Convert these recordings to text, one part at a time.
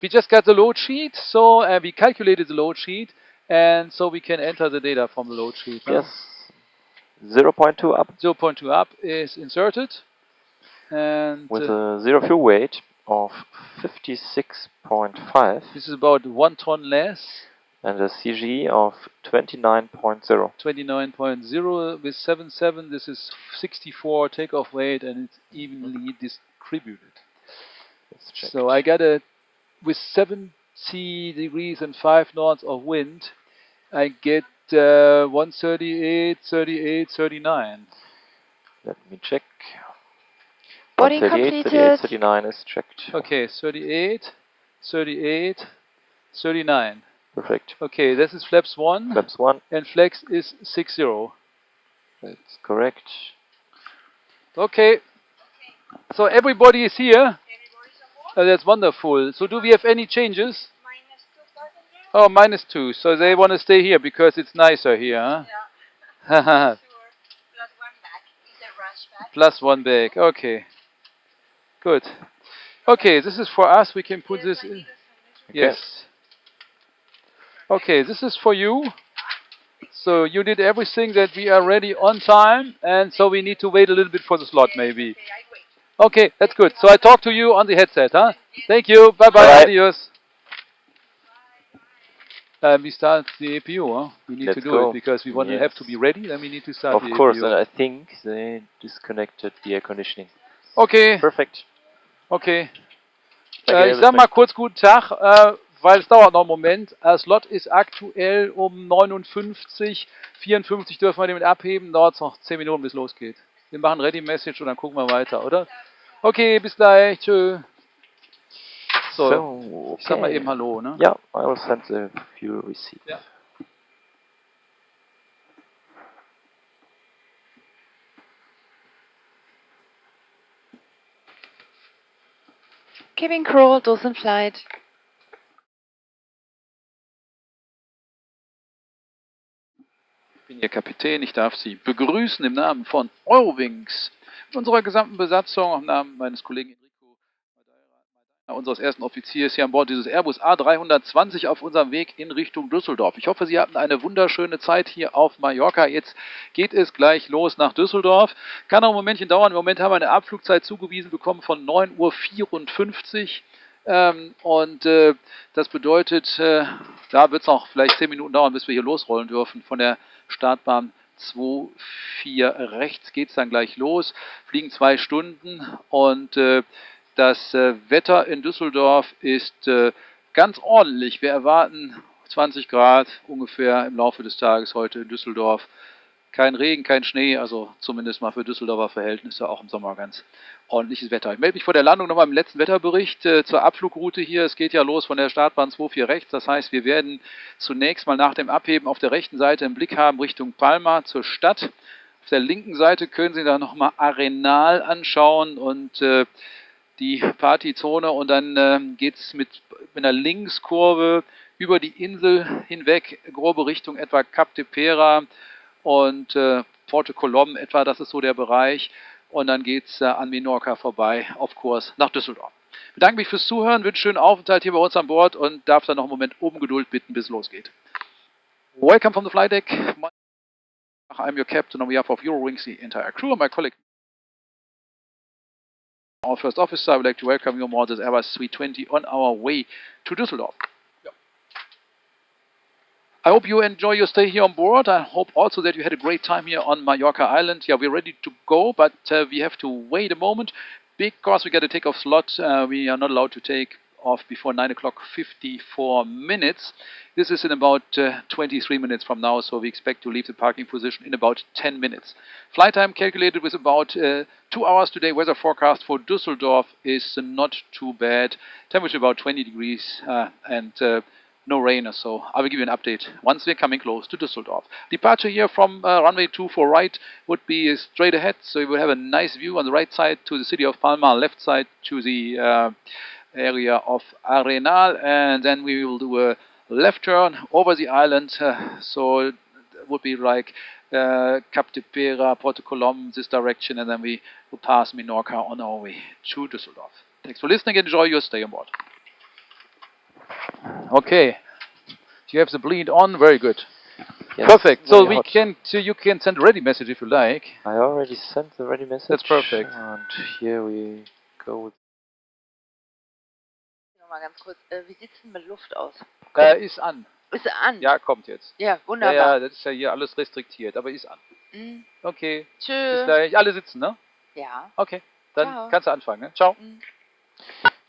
We just got the load sheet, so we calculated the load sheet, and so we can enter the data from the load sheet. Yes. 0.2 up. 0.2 up is inserted. And with a zero fuel weight of 56.5. This is about 1 ton less. And a CG of 29.0. 29.0 with 7.7. This is 64 takeoff weight, and it's evenly distributed. So I got with 70 degrees and 5 knots of wind, I get 138, 38, 39. Let me check. Boarding 38, completed. 38, 39 is checked. Okay, 38, 38, 39. Perfect. Okay, this is flaps 1. Flaps 1. And flex is 60. That's correct. Okay. So everybody is here. That's wonderful. So do we have any changes? Oh, -2. So they want to stay here because it's nicer here, huh? Yeah. Plus 1 bag. Okay. Good. Okay, this is for us. We can put this in. Yes. Okay, this is for you. So you did everything that we are ready on time, and so we need to wait a little bit for the slot, maybe. Okay, that's good. So I talk to you on the headset, huh? Thank you. Bye-bye. Adios. We start the APU, huh? We need to do it because we want to have to be ready, then we need to start the APU. Of course, and I think they disconnected the air conditioning. Okay. Perfekt. Okay. Ich sag mal kurz guten Tag, weil es dauert noch einen Moment. Slot ist aktuell um 59, 54 dürfen wir den mit abheben, dauert es noch 10 Minuten, bis es losgeht. Wir machen Ready Message und dann gucken wir weiter, oder? Okay, bis gleich, tschö. So, okay. Ich sag mal eben Hallo, ne? Ja, I will send the fuel receipt. Ja. Keeping crew, doors in flight. Ich bin Ihr Kapitän, ich darf Sie begrüßen im Namen von EUROWINGS, unserer gesamten Besatzung, im Namen meines Kollegen Enrico, unseres ersten Offiziers hier an Bord dieses Airbus A320 auf unserem Weg in Richtung Düsseldorf. Ich hoffe, Sie hatten eine wunderschöne Zeit hier auf Mallorca. Jetzt geht es gleich los nach Düsseldorf. Kann auch ein Momentchen dauern. Im Moment haben wir eine Abflugzeit zugewiesen bekommen von 9:54 Uhr. Das bedeutet, da wird es noch vielleicht 10 Minuten dauern, bis wir hier losrollen dürfen. Von der Startbahn 24 rechts geht es dann gleich los. Fliegen 2 Stunden und das Wetter in Düsseldorf ist ganz ordentlich. Wir erwarten 20 Grad ungefähr im Laufe des Tages heute in Düsseldorf. Kein Regen, kein Schnee, also zumindest mal für Düsseldorfer Verhältnisse auch im Sommer ganz ordentliches Wetter. Ich melde mich vor der Landung nochmal im letzten Wetterbericht zur Abflugroute hier. Es geht ja los von der Startbahn 24 rechts. Das heißt, wir werden zunächst mal nach dem Abheben auf der rechten Seite einen Blick haben Richtung Palma zur Stadt. Auf der linken Seite können Sie da nochmal Arenal anschauen und die Partyzone, und dann geht es mit einer Linkskurve über die Insel hinweg, grobe Richtung etwa Cap de Pera und Porto Colom etwa, das ist so der Bereich, und dann geht es an Menorca vorbei auf Kurs nach Düsseldorf. Ich bedanke mich fürs Zuhören, wünsche schönen Aufenthalt hier bei uns an Bord und darf dann noch einen Moment um Geduld bitten, bis es losgeht. Welcome from the flight deck. I'm your captain on behalf of EUROWINGS, the entire crew, and my colleague. Our first officer, I would like to welcome you on board this Airbus A320 on our way to Düsseldorf. Yeah. I hope you enjoy your stay here on board. I hope also that you had a great time here on Mallorca Island. Yeah, we're ready to go, but we have to wait a moment because we got a takeoff slot. We are not allowed to take off before 9 o'clock 54 minutes. This is in about 23 minutes from now, so we expect to leave the parking position in about 10 minutes. Flight time calculated with about 2 hours today. Weather forecast for Düsseldorf is not too bad. Temperature about 20 degrees and no rain or so. I will give you an update once we're coming close to Düsseldorf. Departure here from runway 24 right would be straight ahead, so you will have a nice view on the right side to the city of Palma, left side to the area of Arenal, and then we will do a left turn over the island, so it would be like Cap de Pera, Porto Colom, this direction, and then we will pass Menorca on our way to Düsseldorf. Thanks for listening and enjoy your stay on board. Okay. You have the bleed on. Very good. Yes, Perfect. So very hot. you can send a ready message if you like. I already sent the ready message. That's perfect. And here we go. Mal ganz kurz, wie sieht's denn mit Luft aus? Ist an. Ist sie an? Ja, kommt jetzt. Ja, Ja, wunderbar. ja, das ist ja hier alles restriktiert, aber ist an. Mhm. Okay. Bis Tschüss. gleich. Alle sitzen, ne? Ja. Okay. Dann Ciao. kannst du anfangen, ne? Ciao. Mhm.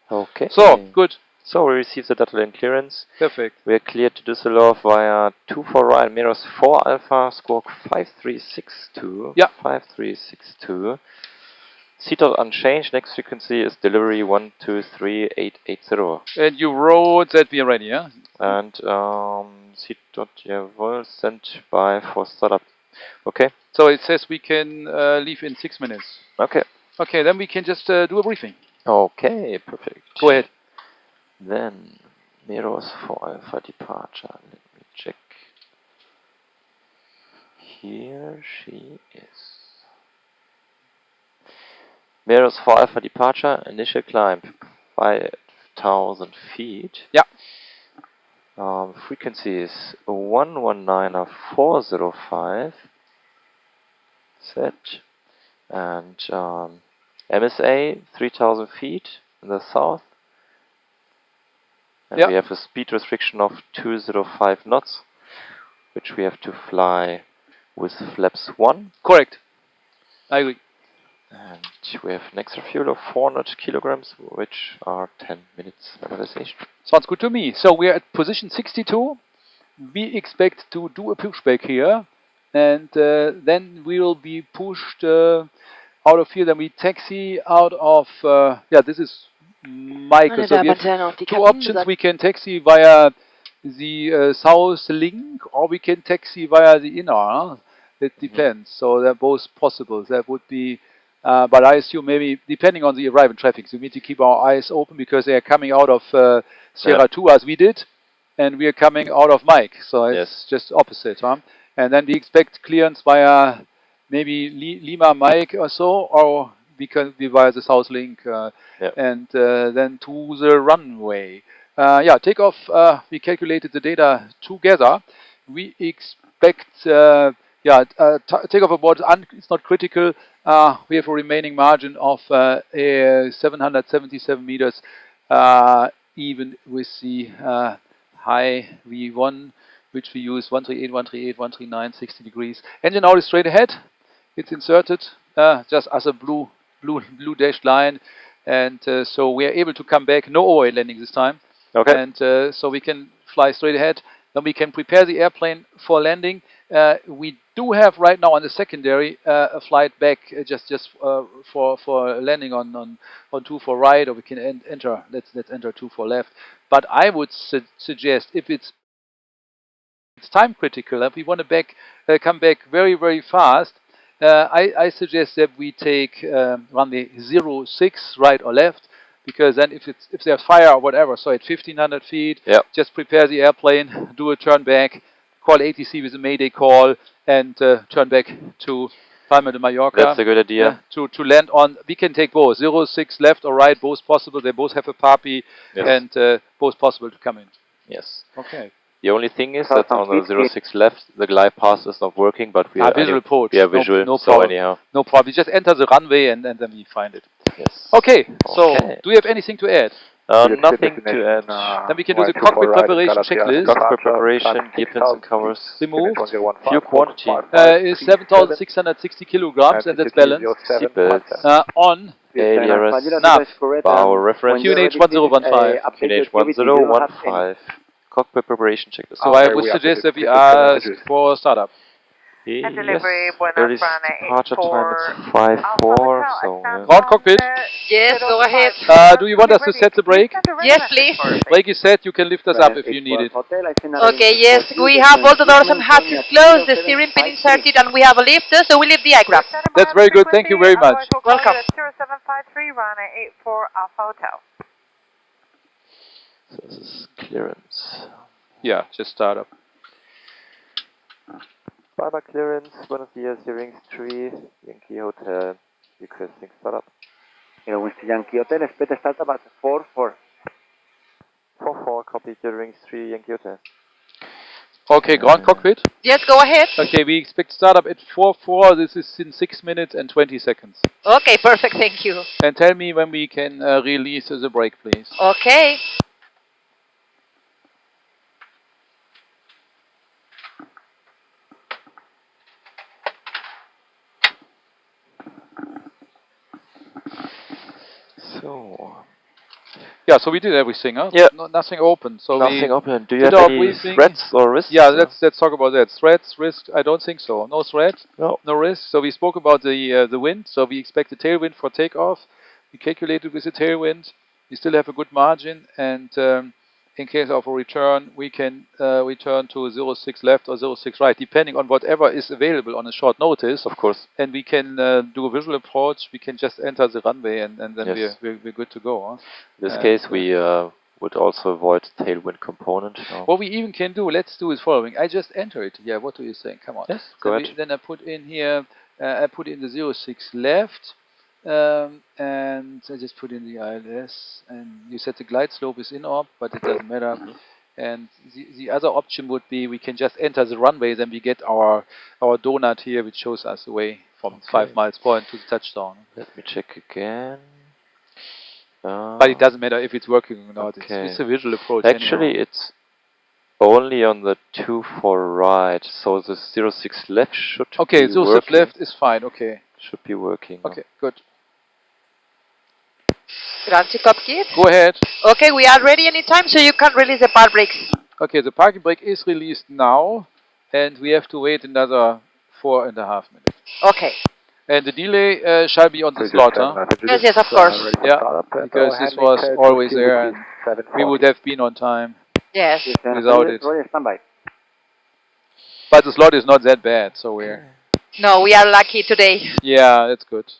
Okay. So, gut. So we received the data lane clearance. Perfekt. We are cleared to Düsseldorf via 24 right, Meros 4 Alpha, squawk 5362. Yeah. 5362. Seatbelt unchanged, next frequency is delivery 123880. And you wrote that we are ready, yeah? And seatbelt, jawohl, sent by for startup. Okay. So it says we can leave in 6 minutes. Okay. Okay, then we can just do a briefing. Okay, perfect. Go ahead. Then, Meros 4 Alpha departure. Let me check. Here she is. Meros 4 Alpha departure, initial climb 5,000 feet. Yeah. Frequency is 119.405 set. And MSA 3,000 feet in the south. And Yeah. we have a speed restriction of 205 knots, which we have to fly with flaps 1. Correct. I agree. And we have an extra fuel of 400 kilograms, which are 10 minutes mobilization. Sounds good to me. So we are at position 62. We expect to do a pushback here. And then we will be pushed out of here. Then we taxi out of... this is Michael. Meine So Damen we und have Herren, auf die two Kabinen options. sagt- We can taxi via the south link, or we can taxi via the inner. It depends. So they're both possible. That would be, but I assume maybe depending on the arrival traffic, so we need to keep our eyes open because they are coming out of Sierra 2 as we did, and we are coming out of Mike. So it's just opposite, huh? And then we expect clearance via maybe Lima Mike or so, or we can be via the south link, and then to the runway. Takeoff. We calculated the data together. We expect takeoff abort. It's not critical. We have a remaining margin of 777 meters, even with the high V1, which we use 138, 138, 139, 60 degrees. Engine out is straight ahead. It's inserted just as a blue dashed line, and so we are able to come back. No overhead landing this time. Okay. And so we can fly straight ahead. Then we can prepare the airplane for landing. We do have right now on the secondary a flight back just for landing on 2 for right, or we can enter. Let's enter 2 for left. But I would suggest if it's time critical, if we want to come back very, very fast, I suggest that we take runway 06 right or left, because then if there's fire or whatever, so at 1,500 feet, just prepare the airplane, do a turn back, call ATC with a Mayday call, and turn back to Palma de Mallorca. That's a good idea. To land on, we can take both, 06 left or right, both possible. They both have a PAPI, and both possible to come in. Yes. Okay. The only thing is that on the 06 left, the glide path is not working, but we are visual approach. We are visual, no so problem. anyhow. No problem. We just enter the runway and then we find it. Yes. Okay, so do you have anything to add? Nothing to add. Then we can do the cockpit preparation checklist. Cockpit preparation, gear pins and covers. Removed. Fuel quantity Is 7,660 kilograms, and that's balanced. Seatbelts. On. ALRS. Nav. Power reference. QNH 1015. QNH 1015. Cockpit preparation checklist. So I would suggest that we ask for startup. Yes. Delivery, Early departure time is 5:04. So Ground cockpit. Yes, go ahead. Do you want us to set the brake? Yes, please. Brake is set. You can lift us up if you need it. Okay, yes, we have all the doors and hatches closed, the steering pin inserted, and we have a lifter, so we lift the aircraft. That's very good. Thank you very much. Welcome. 0753, runway 84 Alpha Hotel. So this is clearance. Yeah, just start up. Bye-bye clearance. Buenos dias, EUROWINGS Tree Yankee Hotel. Requesting startup. EUROWINGS Tree Yankee Hotel, expect startup at 4-4. 4-4, copy EUROWINGS TREE YANKEE HOTEL. Okay, ground cockpit. Yes, go ahead. Okay, we expect startup at 4:04. This is in 6 minutes and 20 seconds. Okay, perfect, thank you. And tell me when we can release the brake, please. Okay. So, Yeah, so we did everything, huh? Yeah. No, nothing open. So nothing we open. Do you did have our any briefing. threats or risks? Yeah, let's talk about that. Threats, risk. I don't think so. No threat. No. No risk. So we spoke about the wind. So we expect a tailwind for takeoff. We calculated with the tailwind. We still have a good margin, and in case of a return, we can return to 06 left or 06 right, depending on whatever is available on a short notice. Of course. And we can do a visual approach. We can just enter the runway, and then Yes. we're good to go. Huh? In this case, we would also avoid tailwind component. No. What we even can do, let's do is following. I just enter it. Yeah, what do you think? Come on. Yes, go ahead. Then I put in here, I put in the 06 left, and I just put in the ILS. And you said the glide slope is in orb, but it doesn't matter. And the other option would be we can just enter the runway, then we get our donut here, which shows us the way from 5 miles point to the touchdown. Let me check again. But it doesn't matter if it's working or not. Okay. It's a visual approach. Actually, anyhow. it's only on the 24 right, so the 06 left should Okay, be 06 working. left is fine. Okay. Should be working. Okay, good. Ground Cockpit. Go ahead. Okay, we are ready anytime, so you can release the park brakes. Okay, the parking brake is released now, and we have to wait another 4.5 minutes. Okay. And the delay shall be on the slot, huh? Yes, of course. Yeah, because this was always there, and we would have been on time Yes. without it. But the slot is not that bad, so we're... No, we are lucky today. Yeah, that's good.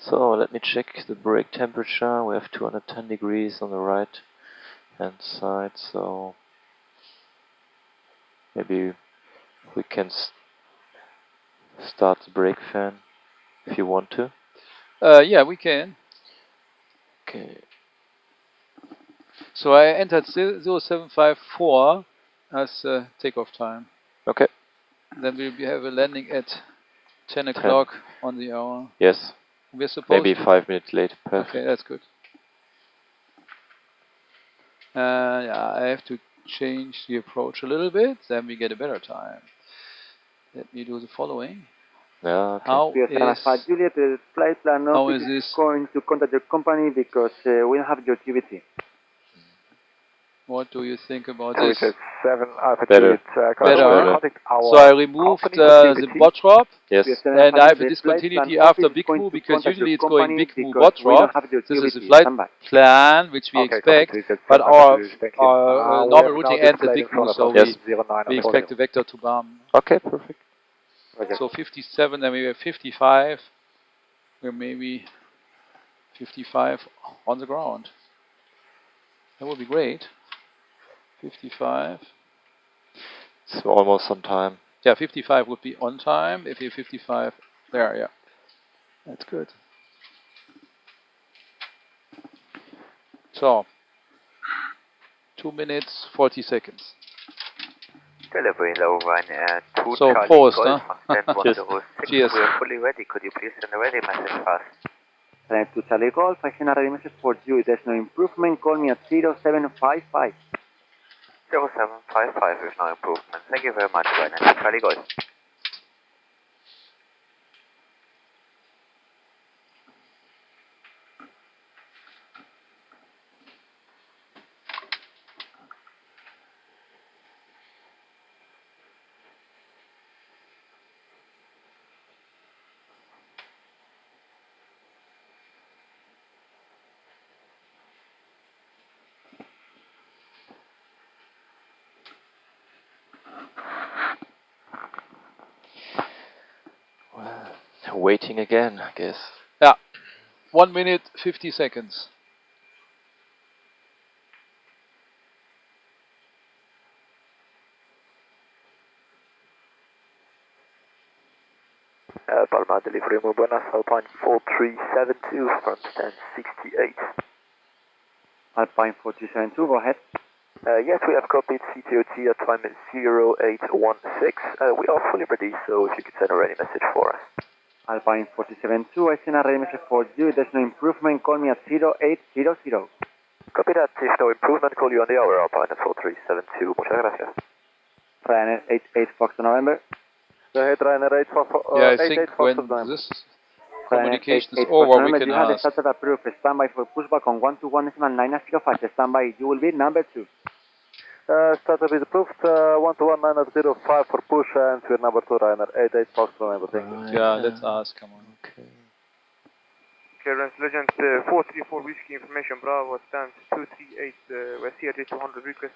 So let me check the brake temperature. We have 210 degrees on the right hand side, so maybe we can start the brake fan if you want to. Yeah, we can. Okay. So I entered 0754 as takeoff time. Okay. Then we'll have a landing at 10 o'clock on the hour. Yes. We're supposed Maybe to... 5 minutes late. Perfect. Okay, that's good. Yeah, I have to change the approach a little bit, then we get a better time. Let me do the following. Yeah, okay. How Juliet, the flight planner is this? going to contact your company because we don't have your activity. What do you think about this? 7 Alpha Better. Juliet, Better. So I removed the bot drop, Yes. and I have a discontinuity after BigMove because usually it's going BigMove bot drop. This is the flight plan which we expect, but our normal routing ends at BigMove, so we expect the vector to bomb. Okay, perfect. So 57, then we have 55, we're maybe 55 on the ground. That would be great. 55. It's almost on time. Yeah, 55 would be on time. If you're 55, there, yeah. That's good. So, 2 minutes, 40 seconds. Delivery low run at 2 So, Charlie post, Golf huh? on 10-106. Cheers. We are fully ready. Could you please send a ready message fast? Drive to Charlie Golf, I send a ready message for you. If there's no improvement, call me at 0755. 0755 with no improvement. Thank you very much, Ryan. Charlie Golf. Well, waiting again, I guess. Yeah. 1 minute, 50 seconds. Palma delivery muy buenas, Alpine 4372, front stand 68. Alpine 437-2, go ahead. Yes, we have cockpit CTOT at time 0816. We are fully ready, so if you could send a ready message for us. Alpine 472, I send a ready message for you. If there's no improvement, call me at 0800. Copy that. If no improvement, call you on the hour, Alpine 4372. Muchas gracias. Ryanair 88 Fox November. Go ahead, Ryanair 8 Yeah, I think when this communication is over, we can you have the ask. startup approved. Standby for pushback on 121.905. Standby, you will be number 2. Startup is approved, 121.905 for push, and we're number 2, Ryanair 88 Fox November. Thank you. Yeah, let's ask, come on. Okay. Clearance Legend 434 Whiskey Information Bravo stands 238 West CRJ 200 request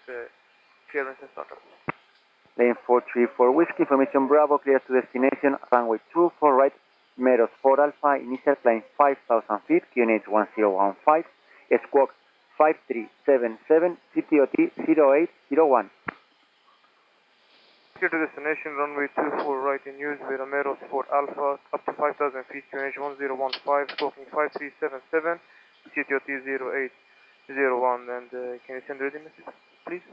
clearance and startup. Lane 434 Whiskey, information Bravo, clear to destination, runway 24 right, Meadows 4 Alpha, initial climb 5,000 feet, QNH 1015, squawk 5377, CTOT 0801. Clear to destination, runway 24 right in use, Vera Meadows 4 Alpha, up to 5,000 feet, QNH 1015, squawking 5377, CTOT 0801, and can you send ready message, please?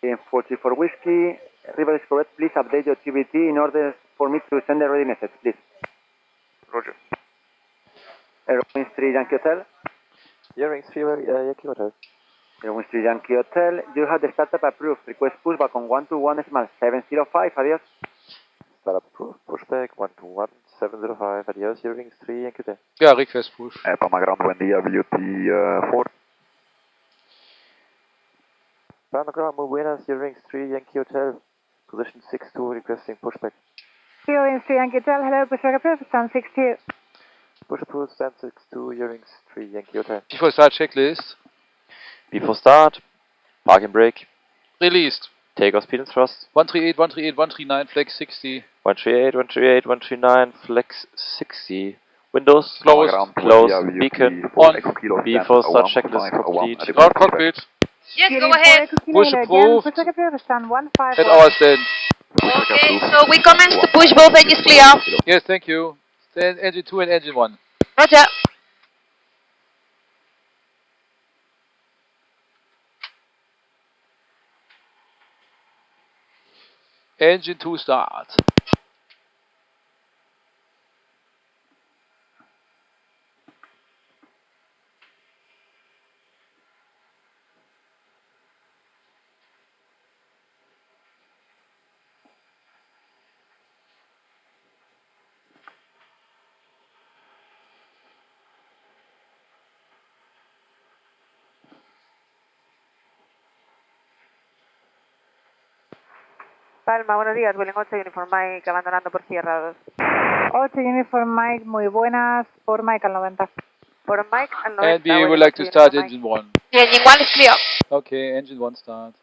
Lane 44 Whiskey, River is correct, please update your TBT in order for me to send a ready message, please. Roger. EUROWINGS TREE YANKEE HOTEL. EUROWINGS TREE YANKEE HOTEL. EUROWINGS TREE YANKEE HOTEL. You have the startup approved. Request pushback on 121.705. Adios. Startup approved. Pushback 121.705. Adios, EUROWINGS TRee Yankee Hotel. Ja, request push. Pamagram, buen día, VUT 4. Panagram, muy buenas, EUROWINGS TRee Yankee Hotel. Position 62, requesting pushback. EUROWINGS TREE YANKEE HOTEL, hello, pushback approved, stand 62. Push approved, stand 62, EUROWINGS TRee Yankee Hotel. Before start checklist. Before start, parking brake, Released. takeoff speed and thrust. 138, 138, 139, flag 60. 138, 138, 139, flex 60. Windows Closed. Closed. Beacon on. Before start checklist complete. Ground cockpit. Yes, go ahead. Push approved. Pushback approved, stand 151. At our stand. Okay, so we commence to push both engines clear. Yes, thank you. Stand engine 2 and engine 1. Roger. Engine 2 start. Palma, buenos días, Vueling 8 Uniform Mike, abandonando por Sierra 2. 8 Uniform Mike, muy buenas, por Mike al 90. Por Mike al 90. And we would like to start engine 1. Engine 1 is clear. Okay, engine 1 start.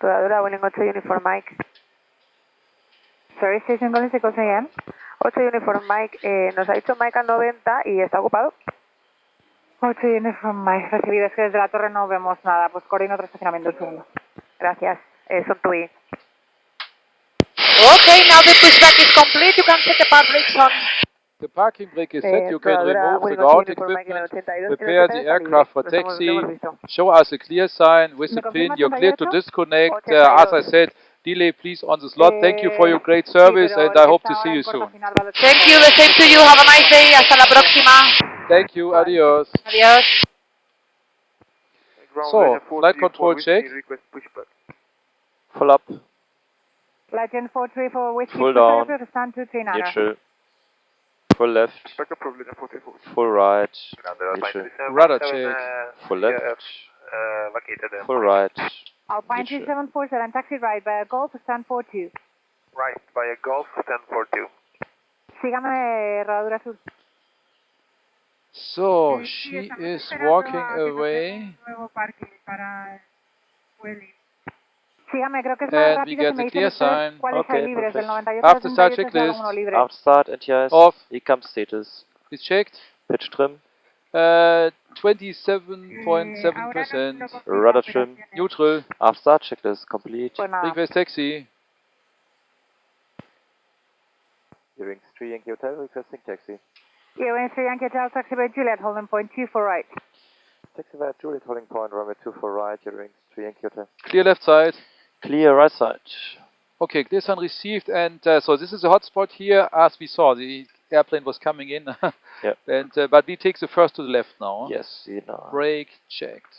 Rodadura, Vueling 8 Uniform Mike. Sorry, station calling, se again. 8 Uniform Mike, nos ha dicho Mike al 90 y está ocupado. 8 Uniform Mike, recibido, es que desde la torre no vemos nada, pues coordino otro estacionamiento, un segundo. Gracias, son TUI. Okay, now the pushback is complete. You can set the power brakes on. The parking brake is set. You can remove the ground equipment, prepare the aircraft for taxi, show us a clear sign with the pin. You're clear to disconnect. As I said, delay please on the slot. Thank you for your great service and I hope to see you soon. Thank you, the same to you. Have a nice day. Hasta la próxima. Thank you. Adios. Adios. So, flight control check. Full up, Legend 434 Whiskey, full down, stand 239. neutral, full left, full right, neutral, Rudder check. full left, vacated then. Full right. Alpine Neutral. 3747, taxi right via Golf, stand 42. Right, via Golf, stand 42. Sígame, rodadura sur. So, she is walking away. Sígame, creo que es más And we rápido get si me the dicen clear ustedes sign. cuáles hay Okay, libres. Del perfect. 98 After al start 88 hay alguno checklist. libre. After start, NTIS. Off. ECAM status. Is checked. Pitch trim. 27.7%. Rudder trim. Neutral. After start checklist complete. Pues nada. Request taxi. EUROWINGS TREE YANKEE HOTEL requesting taxi. EUROWINGS TREE YANKEE HOTEL, taxi by Juliet, holding point 2 for right. Taxi via Juliet holding point, runway 2 for right, EUROWINGS TRee Yankee Hotel. Clear left side. Clear right side. Okay, clear sign received. And so this is a hotspot here. As we saw, the airplane was coming in. Yep. And but we take the first to the left now. Yes, see now. Brake checked.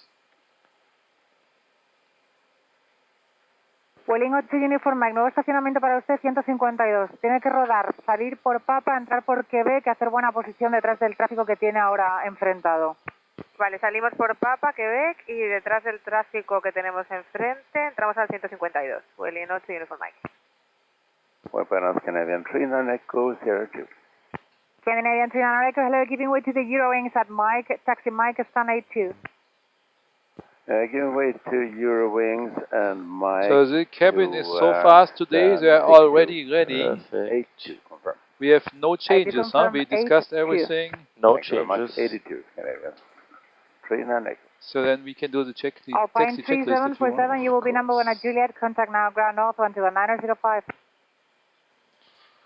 Vueling 8 Uniform Mike, nuevo estacionamiento para usted, 152. Tiene que rodar, salir por Papa, entrar por Quebec, hacer buena posición detrás del tráfico que tiene ahora enfrentado. Vale, salimos por Papa, Quebec, y detrás del tráfico que tenemos enfrente, entramos al 152. Vueling 8 Uniform Mike. Buenas Canadian 39 Echo 02. Canadian 39 Echo, hello, giving way to the Eurowings at Mike, taxi Mike, stand 82. Giving way to Eurowings and Mike. So the cabin is so to, fast today, they are already ready. Perfect. 82, confirm. We have no changes, huh? We discussed 82. everything. No Thank you very much. changes. 82, Canadian. 39 Echo. So then we can do the taxi Alpine checklist if you want. 3747, you will be number 1 at Juliet, contact now, ground north 121-905.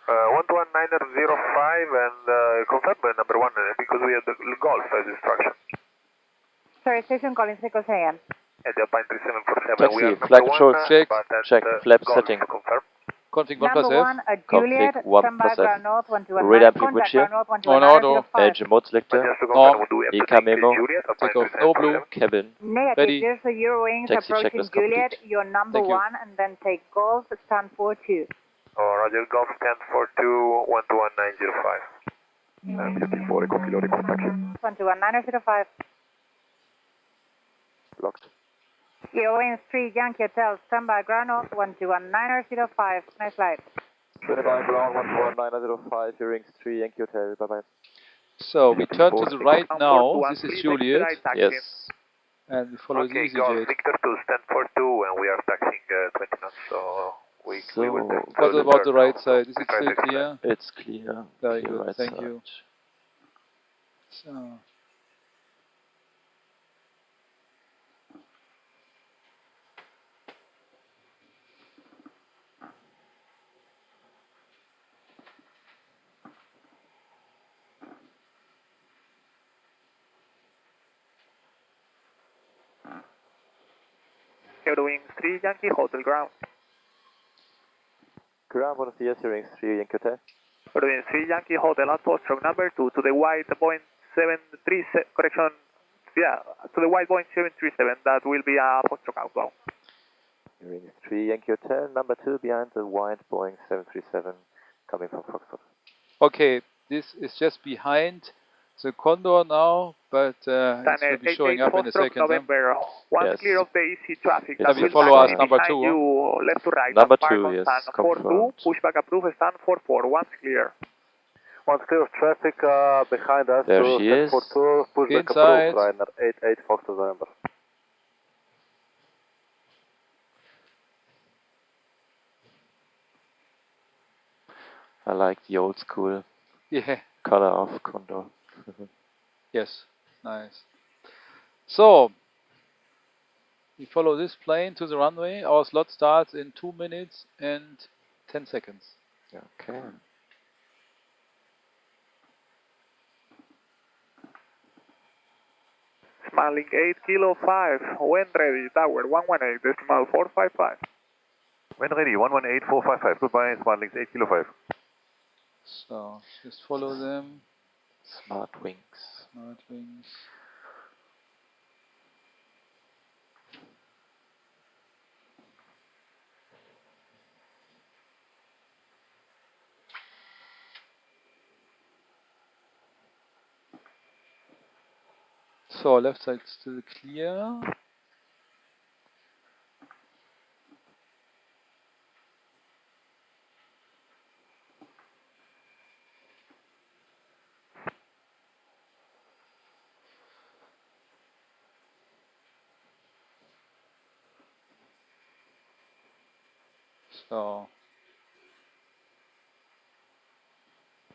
121-905 and confirm number 1 because we have the Golf as instruction. Sorry, station calling 6 a.m. At the Alpine 3747 Taxi, we are flag number 1, control check, but at check, flap Golf setting. confirm. Config 1 plus Number F. 1 at Juliet, Config 1 stand by plus F. ground north 121, Radar amplifier contact here. ground north On auto. 121-905. Edge mode But selector. just to No. confirm, do we have to ECAM take memo. Juliet, Alpine Takeoff. No blue. 3747? Cabin. Negative, Ready. there's the Eurowings Taxi approaching checklist Juliet, complete. you're number Thank you. 1, and then take Golf, stand 42. Roger, Golf stand 42, 121-905. 54 Echo Kilo request taxi. 121-905. Blocked. Eurowings Tree Yankee Hotel, stand by ground north 121-905. Nice flight. Goodbye, ground 14905, EUROWINGS TRee Yankee Hotel. Bye bye. So we turn to the right now. This is Juliet. Yes. And we follow the Okay, Golf EasyJet. Victor 2, stand 42, and we are taxing 20 knots, so we will... What about the right side? Is it Try still to clear? It's clear. Very Clear good, right thank side. you. So. EUROWINGS TREE YANKEE HOTEL ground. Ground, buenos días, EUROWINGS TRee Yankee Hotel. EUROWINGS TREE YANKEE HOTEL outpost stroke number 2 to the white Boeing 737, correction, yeah, to the white Boeing 737, that will be a post-stroke outbound. EUROWINGS TRee Yankee Hotel, number 2 behind the white Boeing 737 coming from Foxtrot. Okay, this is just behind the Condor now, but it will be showing up in a second. November. Once Yes. clear of the easy traffic, Yes, that we will follow taxi us, number behind 2, you, left to right. Number and park 2, on yes, stand 42, confirmed. pushback approved, stand 44, once clear. Once clear of traffic behind us, There to she is. 42, pushback Inside. approved, Ryanair 88 Fox November. I like the old school Yeah, color of Condor. yes, nice. So, we follow this plane to the runway. Our slot starts in 2 minutes and 10 seconds. Okay. Smiling 8 kilo 5, when ready, tower 118, decimal 455. When ready, 118455. Goodbye, Smartlinks 8 Kilo 5. So, just follow them. Smart wings. Smart wings. So, left side still clear. So,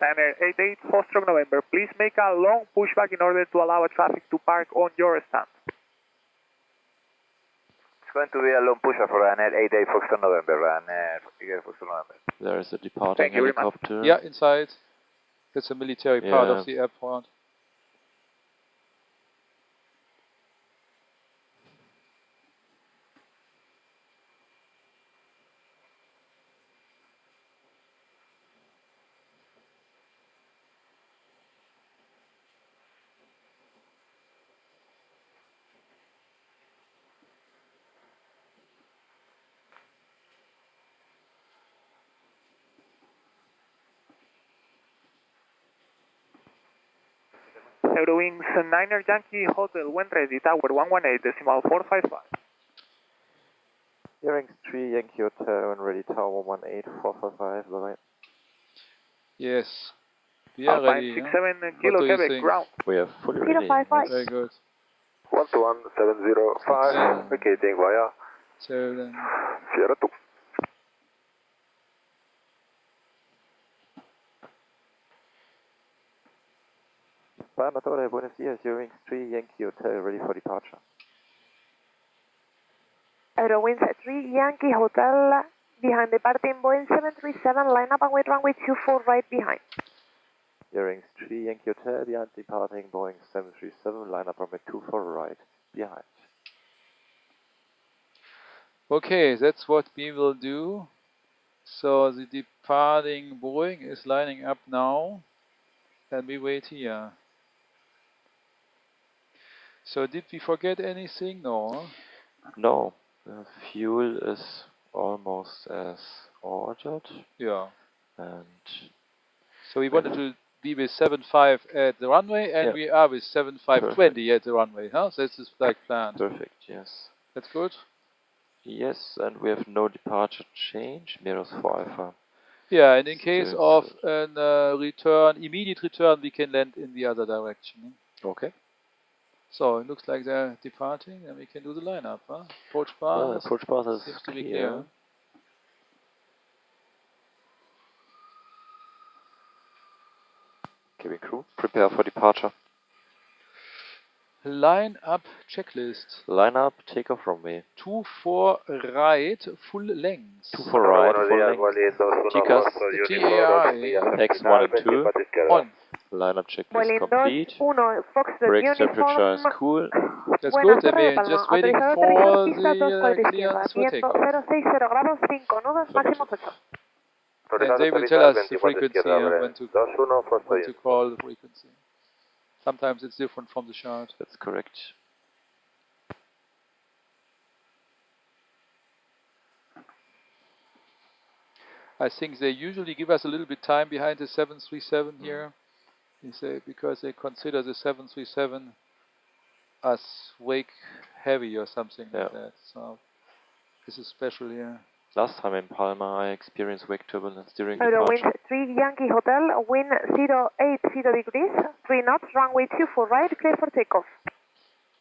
Ryanair 88 Foxtrot November, please make a long pushback in order to allow traffic to park on your stand. It's going to be a long pusher for Ryanair 88 Foxtrot November, Ryanair 88 Foxtrot November. There is a departing Thank you very much. helicopter. yeah, inside. It's a military part Yeah. of the airport. EUROWINGS 9 Yankee Hotel, when ready, tower 118.455. EUROWINGS Tree Yankee Hotel when ready, tower 18455. Bye-bye. Yes. We are ready. 567 What Kilo do you Quebec, think? ground. We are fully ready. 055. Very good. 121.705, Okay. vacating via So then, Sierra 2. Parmatore, buenos dias. EUROWINGS Tree Yankee Hotel ready for departure. EUROWINGS 3 Yankee Hotel, behind departing Boeing 737, line up and wait runway 24 right behind. EUROWINGS Tree Yankee Hotel behind departing Boeing 737, line up runway 24 right behind. okay, that's what we will do. So the departing Boeing is lining up now, and we wait here. So did we forget anything? No. No, the fuel is almost as ordered, Yeah. and So we wanted to be with 75 at the runway, and Yeah. we are with 7520 at the runway. Huh? So this is like planned. perfect, yes. That's good. Yes, and we have no departure change, Meros 4 Alpha. Yeah, and in case Still of good. an return, immediate return, we can land in the other direction. Okay. So it looks like they're departing, and we can do the lineup. Huh? Approach bar Approach path is seems to be clear. clear. Cabin crew, prepare for departure. Line up checklist. Line up, takeoff runway. 24 right, full length. 24 right, full length. Chicas, TAI X1 and 2. on. Line up checklist Vueling complete. 2-1, Foxtrot Brakes temperature is uniform. cool. That's Buenas good, and Torre de we're Palma, just waiting autorizado for aterrizar pista 2 the cuarto izquierda, clearance for viento takeoff. 060 grados, 5 nudos, máximo 8. And they will tell us the frequency when to call the frequency. Sometimes it's different from the chart. That's correct. I think they usually give us a little bit time behind the 737 here. They say because they consider the 737 as wake heavy or something like that. So this is special here. Last time in Palma, I experienced wake turbulence during EUROWINGS departure. 3 Yankee Hotel, wind 080 degrees, 3 knots, runway 24 right, clear for takeoff.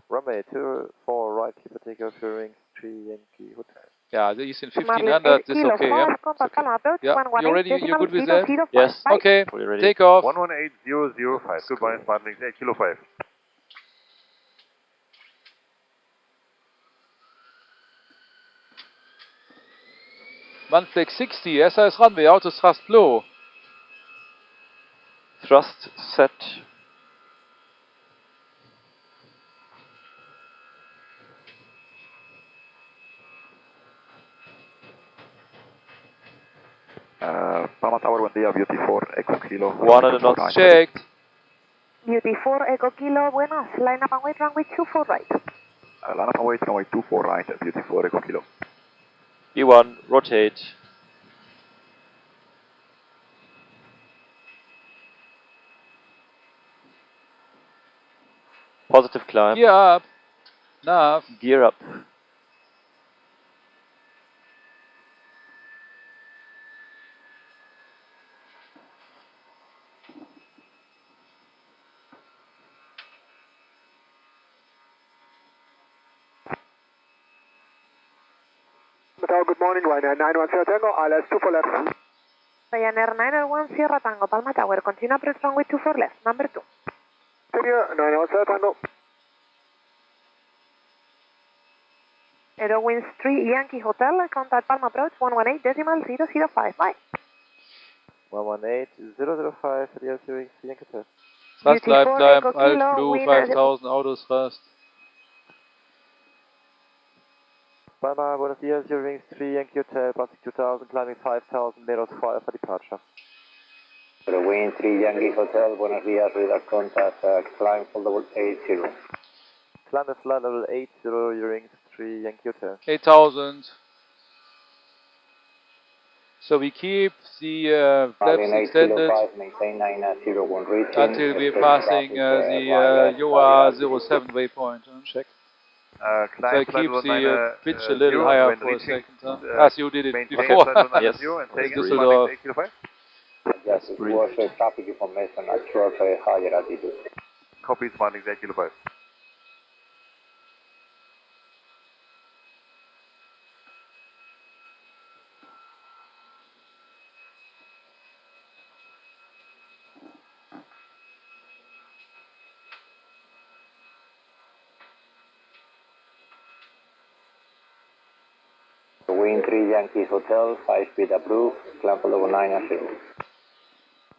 Runway 24 right, clear for takeoff, EUROWINGS 3 Yankee Hotel. Yeah, these in Marlin 1500, this is Kilo okay, yeah? 5, contact Palma approach, Yeah, 118, you ready? You're good with that? 005. Yes. Bye. Okay, Fully ready. take off. 118.005, goodbye, Smartlings 8 Kilo 5. Manflex 60, SAS runway, auto thrust low. Thrust set. Palma Tower, buen día, Beauty 4, Echo Kilo. 100 knots Checked. Beauty 4 Echo Kilo, buenas, line up and wait, runway 24 right. Line up and wait, runway 24 right, Beauty 4, Echo Kilo. E1, rotate. Positive climb. Gear up. Nav. Gear up. Hotel, good morning, Ryanair 910 Tango, ILS 2 for left. Ryanair 901 Sierra Tango, Palma Tower, continue approach runway 24 left, number 2. Interior 910 Tango. EUROWINGS Tree Yankee Hotel, contact Palma approach 118.005, bye. 118.005, Adios, Eurowings Tree Yankee Hotel. Thrust, climb, climb, Echo alt, Kilo, blue, wind 5000, auto thrust. Palma, buenos dias, Eurowings Tree Yankee Hotel, passing 2000, climbing 5000, meters for departure. EUROWINGS Tree Yankee Hotel, buenos días, radar contact, climb for level 80. Climb and flight level 80, Eurowings Tree Yankee Hotel. 8000. So we keep the flaps extended maintain 901 reaching. until we're passing the EUROWINGS 07 waypoint. Check. So I keep the pitch a little higher for a second, as you did it before. Yes, in Düsseldorf. Yes, it was a traffic information at short higher altitude. Copy, smiling 8 kilo 5. Wind 3 Yankee Hotel, 5 speed approved, climb for level 90.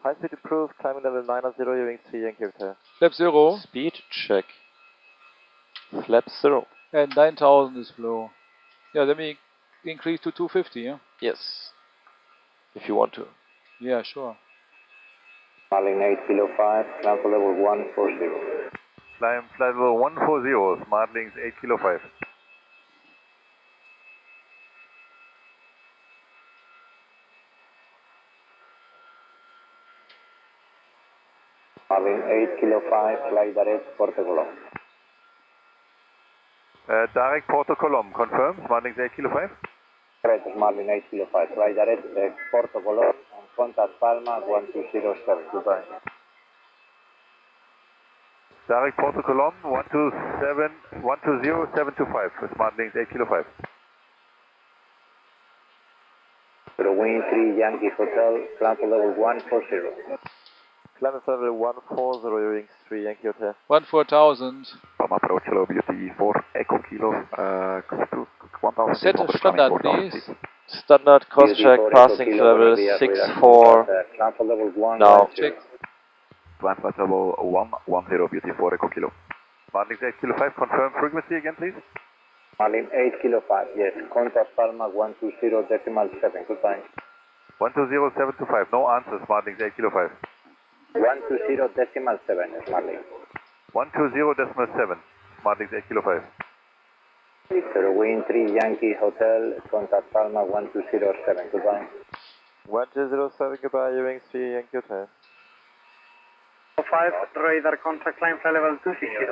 High speed approved, climbing level 90, Eurowings Tree Yankee Hotel. Flap 0 Speed check. Flap 0. and 9000 is low. Yeah, then we increase to 250, yeah? Yes. If you want to. Yeah, sure. Marlin 8 kilo 5, climb for level 140. Climb flight level 140, smart links 8 kilo 5. Marlin 8 kilo 5, fly direct Porto Colom. Direct Porto Colom, confirm, smart links 8 kilo 5. Correct, Marlin 8 kilo 5, fly direct Porto Colom and contact Palma 1207. Goodbye. Direct Porto Colom 120725, smart links 8 kilo 5. Wind 3 Yankee Hotel, climb for level 140. Climb and flight level 140, Eurowings Tree Yankee Hotel. 14000. Palma approach low beauty 4 Echo Kilo, close to 1000. Set a standard, please. Standard cross check, passing level 64. Climb for level 1. Now. Check. Climb flight level 110 beauty 4 Echo Kilo. Smart links 8 kilo 5, confirm frequency again please. Marlin 8 kilo 5, yes, contact Palma 120.7. Goodbye. 120725, no answer, smart links 8 kilo 5. 120.7, Marlin. 120.7, smart links 8 kilo 5. Wind 3 Yankee Hotel, contact Palma 1207. Goodbye. 1207, goodbye, Eurowings Tree Yankee Hotel. 5, radar contact, climb flight level 260.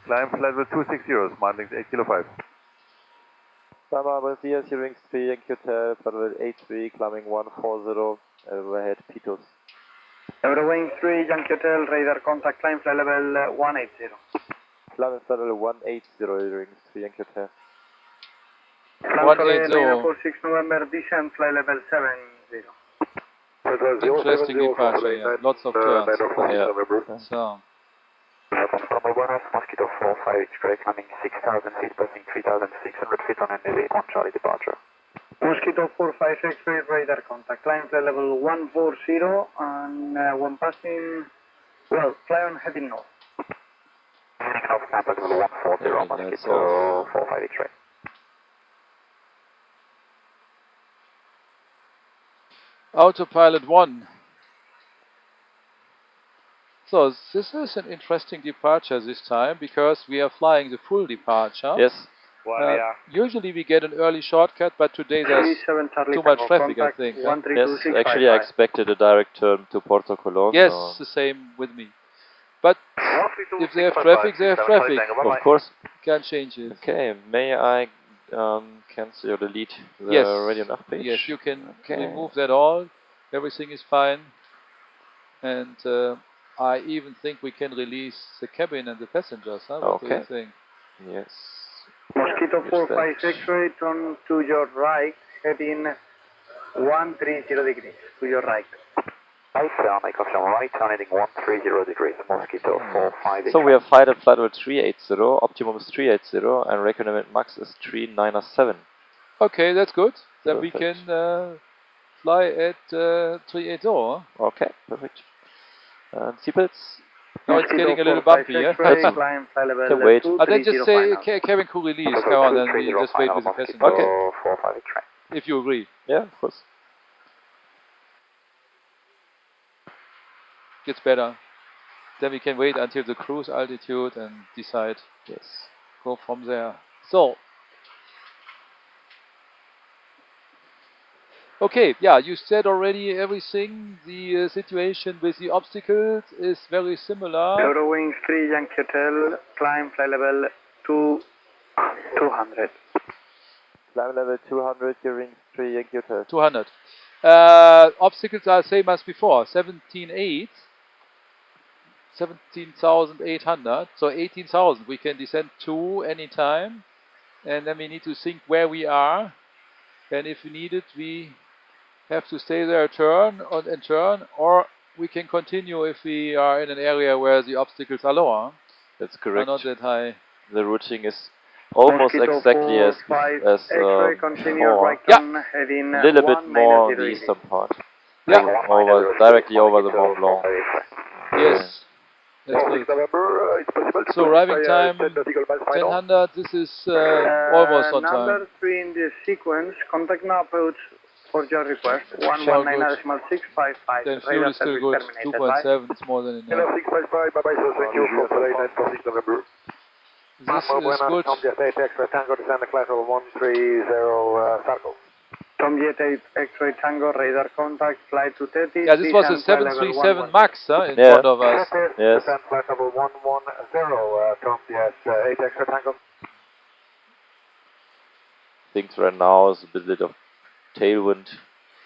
Climb flight level 260, smart links 8 kilo 5. Palma, buenos dias, Eurowings Tree Yankee Hotel, flight level 83, climbing 140, overhead Pitos. EUROWINGS 3 Yankee Hotel, radar contact, climb flight level 180. Climb and flight level 180, Eurowings Tree Yankee Hotel. 180. 946 November, descent flight level 70. Interesting departure, yeah. Lots of turns. Yeah. So. Mosquito 45 X-ray, climbing 6,000 feet, passing 3,600 feet on NDV, on Charlie departure. Mosquito 45 X-ray, radar contact, climb flight level 140, and when passing, well, fly on heading north. Heading north, climb flight level 140, Mosquito 45 X-ray. Autopilot 1. So this is an interesting departure this time because we are flying the full departure. Yes. Usually we get an early shortcut, but today there's too much traffic, I think. Yes, actually I expected a direct turn to Porto Colom. Yes, the same with me. But if they have traffic, they have traffic. Of course. Can't change it. Okay, may I cancel or delete the Yes. radio nav page? Yes, you can remove that all. Everything is fine. And I even think we can release the cabin and the passengers. Huh? What do you think? Yes. Mosquito 45 X-ray, turn to your right, heading 130 degrees, to your right. Right, Takeoff from right, heading 130 degrees, Mosquito 45. So we have flight at flight level 380, optimum is 380, and recommended max is 397. Okay, that's good. Then we Perfect. can fly at 380. Huh? Okay, perfect. And seatbelts? Now it's getting a little 45 bumpy, yeah? X-ray, climb flight level Can wait. Then just 230 say final. cabin crew release, come on, then we just wait with the passenger. Okay. 45 X-ray. If you agree. Yeah, of course. Gets better. Then we can wait until the cruise altitude and decide. Yes. Go from there. So. Okay, yeah, you said already everything. The situation with the obstacles is very similar. EUROWINGS TREE YANKEE HOTEL, climb flight level 200. Climb level 200, Eurowings Tree Yankee Hotel. 200. Obstacles are same as before. 17,800. So 18,000. We can descend to anytime. And then we need to think where we are. And if we need it, we have to stay there, turn, or we can continue if we are in an area where the obstacles are lower. That's correct. Are not that high. The routing is almost Mosquito exactly as X-ray, continue before. right turn, heading A little bit more on the degrees. eastern part. Yeah. Directly over the Mont Blanc. Yes. That's good. So arriving time 1000. This is almost on time. Number 3 in the sequence, contact now approach for your request, 119.655. Then fuel is still good, 2.7, it's more than enough. 655, bye-bye, so thank you for today, 946 November. This is good. Tom Jet 8 X-ray Tango, descend the class level 130, Sarko. Tom Jet 8 X-ray Tango, radar contact, flight to 30. Yeah, this was a 737 MAX in front of us. Yes. Descend class level 110, Tom Jet 8 X-ray Tango. Things right now is a bit of tailwind,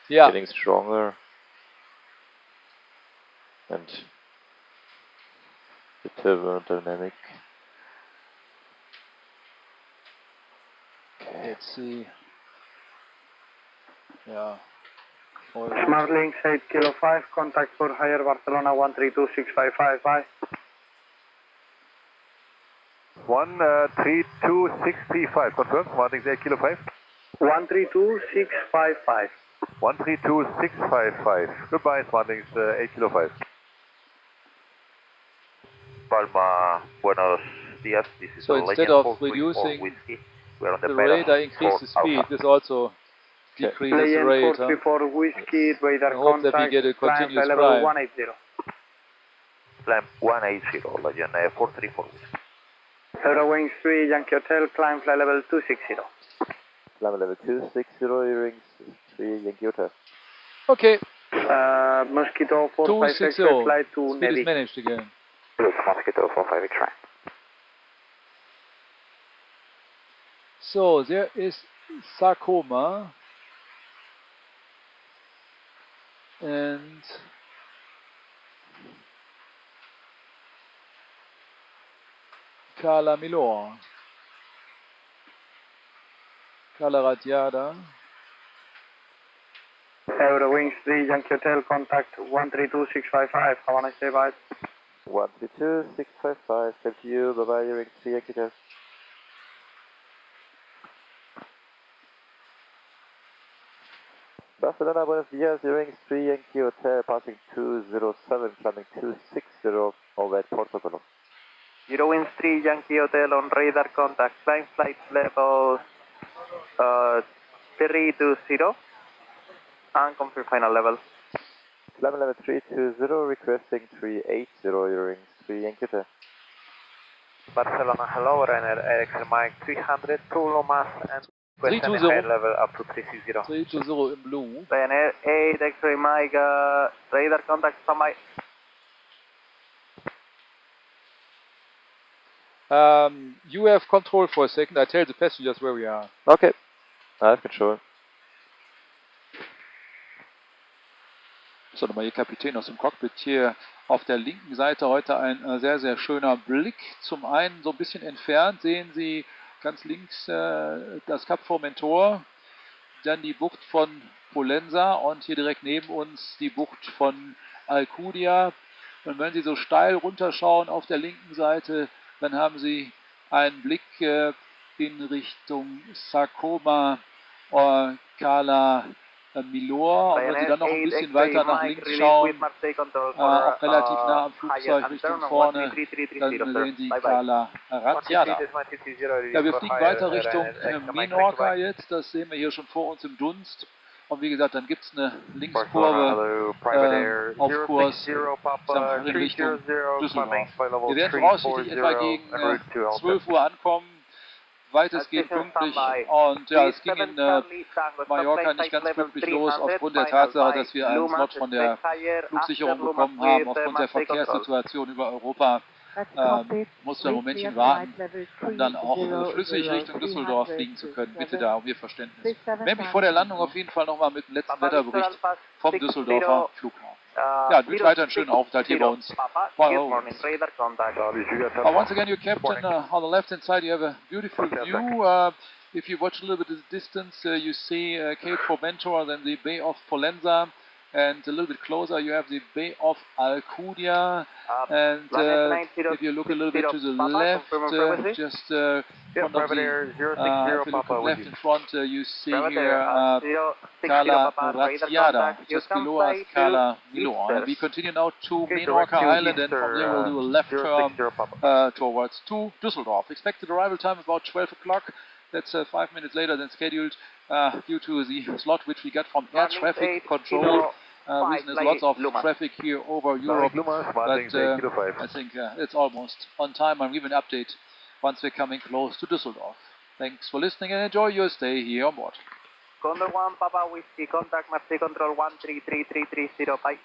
getting stronger, and the turbulent dynamic. Okay. Let's see. Yeah. Smart Links 8 Kilo 5, contact for higher Barcelona 1326555. 13265, confirm, Smart Links 8 Kilo 5. 1326555. 1326555. Goodbye, Smart Links 8 Kilo 5. Palma, buenos días. This is so instead of reducing the rate, I increase the speed. This also decreases the rate. For whiskey, radar I hope that we contact, get a climb continuous level climb. 180. Climb 180, Legend 434. EUROWINGS 3 Yankee Hotel, climb flight level 260. Climb level 260, Eurowings 3 Yankee Hotel. Okay. Mosquito 456, flight to Speed Nevi. is managed again. Mosquito 45 X-ray. So there is Sarcoma and Cala Milor, Cala Radiada. EUROWINGS 3 Yankee Hotel, contact 1326555. Have a nice day, bye. 1326555, same to you, bye-bye, Eurowings 3 Yankee Hotel. Barcelona, buenos días, Eurowings 3 Yankee Hotel, passing 207, climbing 260 over at Portobello. EUROWINGS 3 Yankee Hotel on radar contact, climb flight level 320 and confirm final level. Climb level 320, requesting 380, Eurowings 3 Yankee Hotel. Barcelona, hello, Renner, Ericsson Mike 300, two Lomas and 320. high level up to 360. 320 in blue. Ryanair 8 X-ray Mike, radar contact from my... You have control for a second. I tell the passengers where we are. Okay, I have control. So, nochmal hier Kapitän aus dem Cockpit. Hier auf der linken Seite heute ein sehr, sehr schöner Blick. Zum einen so ein bisschen entfernt sehen Sie ganz links das Kap Formentor, dann die Bucht von Pollensa und hier direkt neben uns die Bucht von Alcudia. Und wenn Sie so steil runterschauen auf der linken Seite, dann haben Sie einen Blick in Richtung Sarcoma, Cala, Milor. Und wenn Sie dann noch ein bisschen weiter nach links schauen, auch relativ nah am Flugzeug Richtung vorne, dann sehen Sie Cala Ratjada. Ja, wir fliegen weiter Richtung Menorca jetzt, das sehen wir hier schon vor uns im Dunst. Und wie gesagt, dann gibt es eine Linkskurve auf Kurs in Richtung Düsseldorf. Wir werden voraussichtlich etwa gegen 12 Uhr ankommen, weitestgehend pünktlich. Und ja, es ging in Mallorca nicht ganz pünktlich los, aufgrund der Tatsache, dass wir einen Slot von der Flugsicherung bekommen haben, aufgrund der Verkehrssituation über Europa. Muss ein Momentchen warten, um dann auch flüssig Richtung Düsseldorf fliegen zu können. Bitte da um Ihr Verständnis. Ich melde mich vor der Landung auf jeden Fall nochmal mit dem letzten Wetterbericht vom Düsseldorfer Flughafen. Ja, wünsche weiter einen schönen Aufenthalt hier bei uns. Once again, your captain, on the left hand side you have a beautiful view. If you watch a little bit at the distance, you see Cape Formentor, then the Bay of Pollensa. And a little bit closer you have the Bay of Alcudia, and if you look a little bit to the left, just from the, if you look left in front, you see here Cala Ratjada, just below us Cala Milor. And we continue now to Mallorca Island, and from there we'll do a left turn towards to Düsseldorf. Expected arrival time about 12 o'clock. That's 5 minutes later than scheduled due to the slot which we got from air traffic control. Reason is lots of traffic here over Europe, but I think it's almost on time. I'll give an update once we're coming close to Düsseldorf. Thanks for listening and enjoy your stay here on board. Condor 1, Papa Whiskey, contact Marseille Control 133330, bye.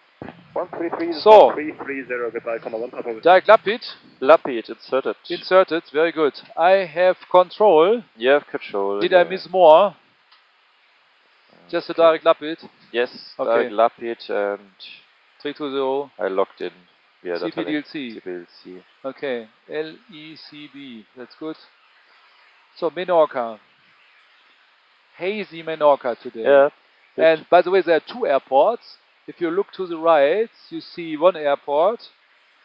133, So, 330, goodbye, Condor 1, Papa Whiskey. Direct Lapid. Lapid, inserted. Inserted, very good. I have control. You have control. Did I miss more? Just a direct Lapid? Yes, okay. direct Lapid and 320. I logged in via CPDLC. CPDLC. Okay, LECB, that's good. So, Menorca. Hazy Menorca today. Yeah. And by the way, there are two airports. If you look to the right, you see one airport.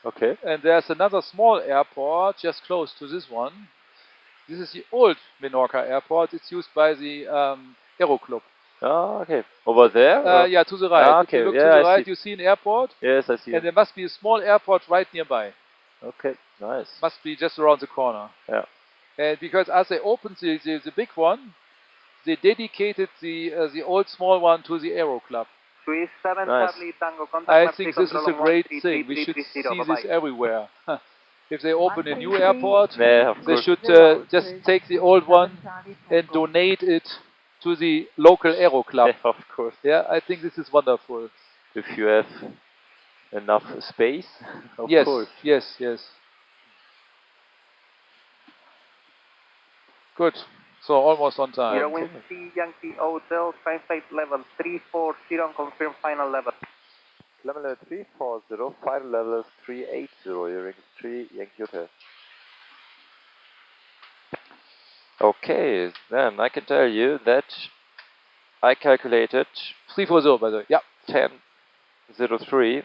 Okay. And there's another small airport just close to this one. This is the old Menorca airport. It's used by the EUROClub. Oh, okay. Over there? Yeah, to the right. Ah, okay. If you look to the right, you see an airport. Yes, I see. And there must be a small airport right nearby. Okay, nice. Must be just around the corner. Yeah. And because as they opened the big one, they dedicated the old small one to the EUROClub. Nice. I think this is a great thing. We should see this everywhere. If they open a new airport, they should just take the old one and donate it to the local EUROClub. Yeah, of course. Yeah, I think this is wonderful. If you have enough space, of course. Yes. Good. So almost on time. EUROWINGS TREE YANKEE HOTEL, climb flight level 340, confirm final level. Level 340, final level 380, EUROWINGS TREE YANKEE Hotel. Okay, then I can tell you that I calculated 340 by the way. Yeah. 10:03.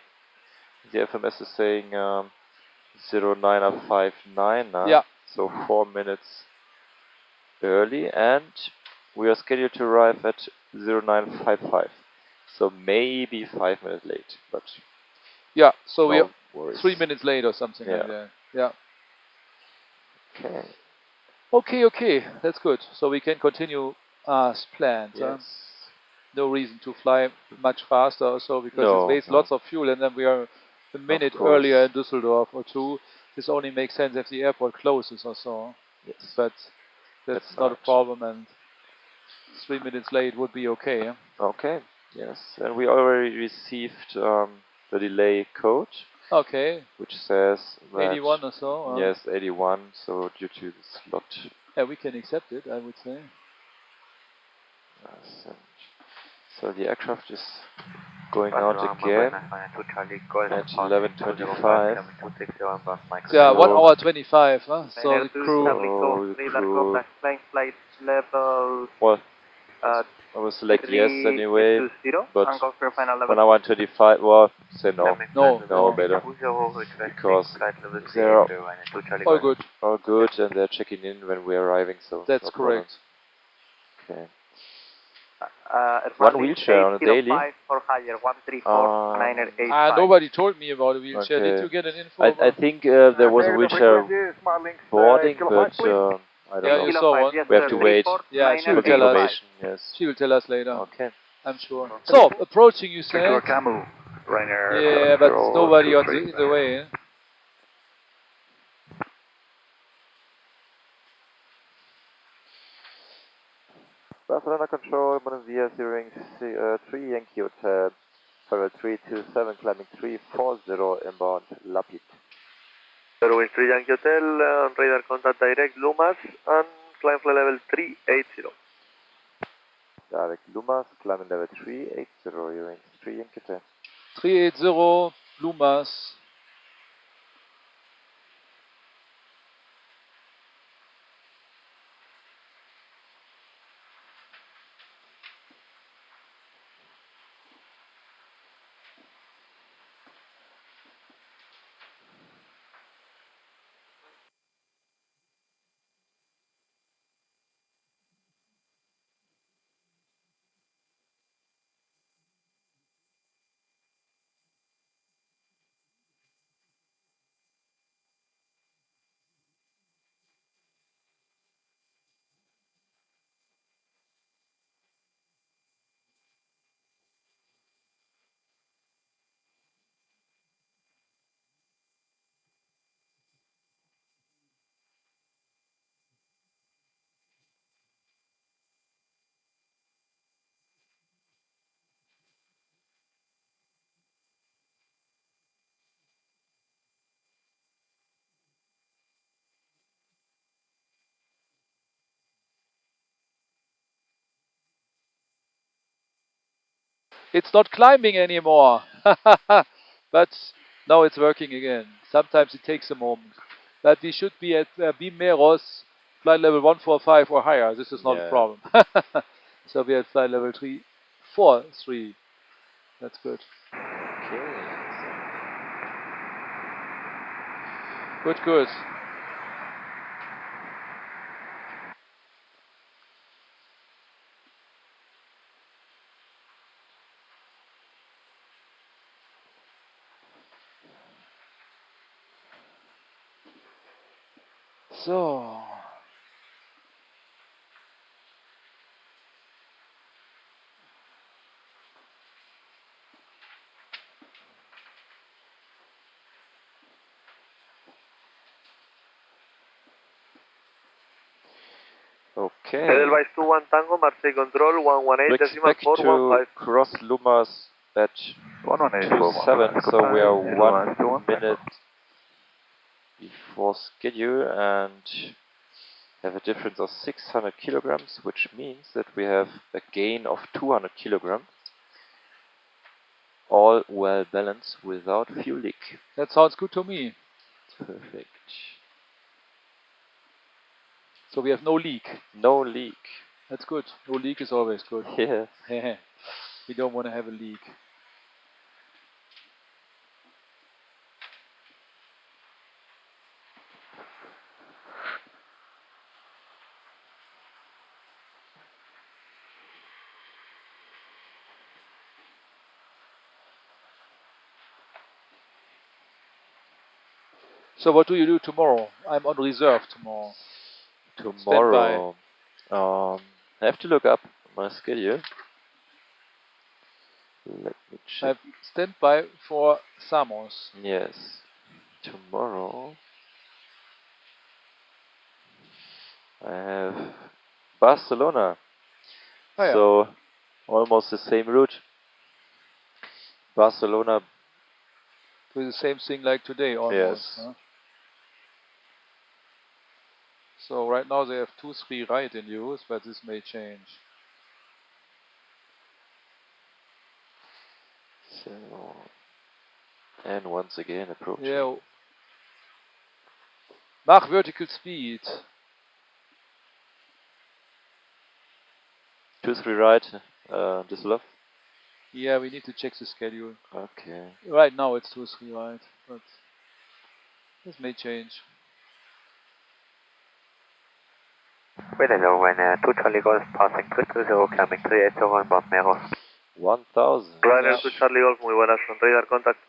The FMS is saying 0959 now. Yeah. So 4 minutes early, and we are scheduled to arrive at 0955. So maybe 5 minutes late, but yeah. So we are worries. 3 minutes late or something like that. Yeah. Okay. Okay. That's good. So we can continue as planned. Yes. No reason to fly much faster or so because it wastes lots of fuel, and then we are a minute earlier in Düsseldorf or two. This only makes sense if the airport closes or so. Yes. But that's not a problem, and 3 minutes late would be okay. Yeah? Okay. Yes. And we already received the delay code. Okay. Which says that 81 or so. Yes, 81. So due to the slot. Yeah, we can accept it, I would say. Yes, and so the aircraft is going out again at 11:25. Yeah, 1 So- hour 25, huh? So the crew, Oh, the crew. Well, I will select yes anyway, but 1 hour and 25, well, say no. No, better. Because they're all good. all good and they're checking in when we're arriving, so That's no problem. correct. Okay. One wheelchair on a daily? Nobody told me about a wheelchair. Okay. Did you get an info? I think there was a wheelchair boarding, but I don't Yeah, know. you saw one. We have to wait Yeah, she will for the tell us. information. Yes. She will tell us later. Okay. I'm sure. So, approaching, you said? Camu, Ryanair. Yeah, but nobody on the way. Eh? Barcelona Control, buenos días, EUROWINGS Tree Yankee Hotel, Farewell 327, climbing 340, inbound Lapid. EUROWINGS Tree Yankee Hotel, radar contact direct Lumas, and climb flight level 380. Direct Lumas, climbing level 380, EUROWINGS Tree Yankee Hotel. 380, Lumas. It's not climbing anymore. But now it's working again. Sometimes it takes a moment. But we should be at Bimeros, flight level 145 or higher. This is not a problem. So we're at flight level 343. That's good. Okay. Good, good. So. Okay. Edelweiss 21 Tango, Marseille Control, We expect to 118.415. cross Lumas at 27, so we are 1 minute before schedule and have a difference of 600 kilograms, which means that we have a gain of 200 kilograms. All well balanced without fuel leak. That sounds good to me. Perfect. So we have no leak. No leak. That's good. No leak is always good. Yeah. We don't want to have a leak. So what do you do tomorrow? I'm on reserve tomorrow. Tomorrow, I have to look up my schedule. Let me I check. have standby for Samos. Yes. Tomorrow, I have Barcelona. Oh, yeah. So, almost the same route. Barcelona. Do the same thing like today almost. Yes. Huh? So right now they have 2-3 right in use, but this may change. So, and once again approaching. Yeah. Mach vertical speed. 23 right, Düsseldorf. Yeah, we need to check the schedule. Okay. Right now it's 2-3 right, but this may change. Well, hello, when 2 Charlie Golf passing 320, climbing 380 inbound Meros. 1000. Ryder Yeah. 2 Charlie Golf, muy buenas, con radar contact.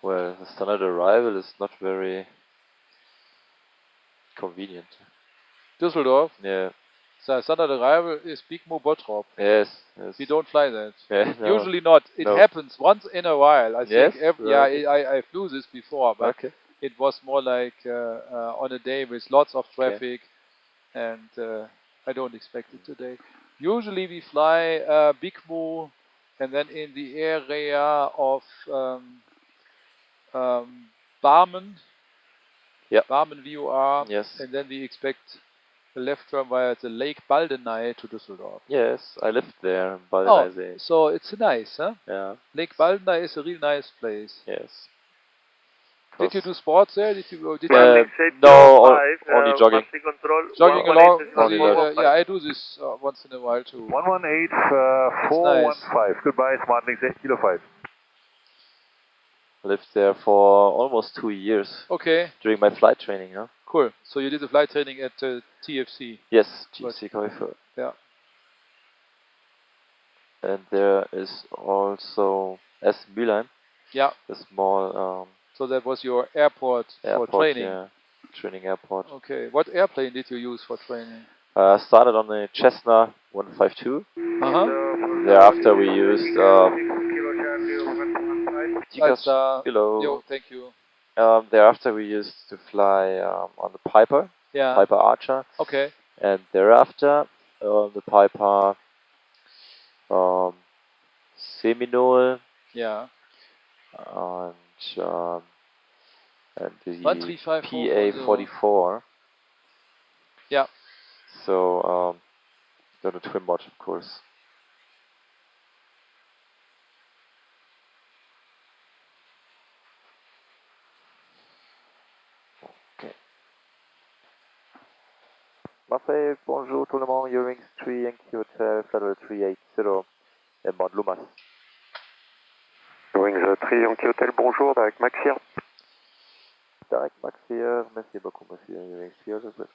Well, the standard arrival is not very convenient. Düsseldorf. Yeah. So standard arrival is Bigmo Bottrop. Yes. Yes. We don't fly that. Yeah, no. Usually not. It No. happens once in a while. I Yes? think. Okay. I flew this before, but Okay. it was more like on a day with lots of traffic, and I don't expect it today. Usually we fly Bigmo, and then in the area of Barmen. Yeah. Barmen VOR. Yes. And then we expect the left turn via the Lake Baldeney to Düsseldorf. Yes, I lived there in Oh, Baldeney. so it's nice, huh? Yeah. Lake Baldeney is a real nice place. Yes. Did you do sports there? Did you go? No, only jogging. Jogging along? Only jogging. Yeah, I do this once in a while too. 118415. Goodbye, SmartLinks 8 Kilo 5. Lived there for almost 2 years. Okay. During my flight training, yeah. Cool. So you did the flight training at TFC? Yes, TFC Käufer. Yeah. And there is also Mülheim. Yeah. The small so that was your airport for training? Yeah. Training airport. Okay. What airplane did you use for training? Started on the Cessna 152. Thereafter we used Yo, thank you. Thereafter we used to fly on the Piper. Yeah. Piper Archer. Okay. And thereafter the Piper Seminole. Yeah. And the 135 PA44. Yeah. So got a twin mod, of course. Okay. Marseille, bonjour tout le monde, EUROWINGS TREE YANKEE HOTEL, Flight 380, inbound Lumas. EUROWINGS TREE YANKEE HOTEL, bonjour, avec Max here. Direct Max here, merci beaucoup monsieur, EUROWINGS TREE HOTEL.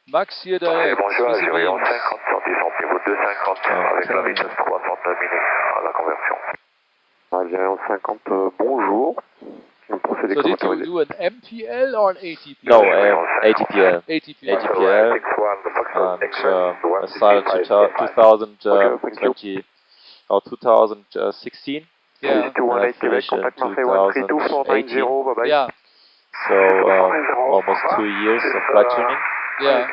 Max here direct. Bonjour, Algérie 50 sortie niveau 250 avec la vitesse 339 minutes à la conversion. Algérie 50, bonjour. So did you do an MPL or an ATPL? No, ATPL. ATPL. ATPL. And I started 2020 or 2016. Yeah. And I finished in 2018. Yeah. So almost 2 years of flight training. Yeah.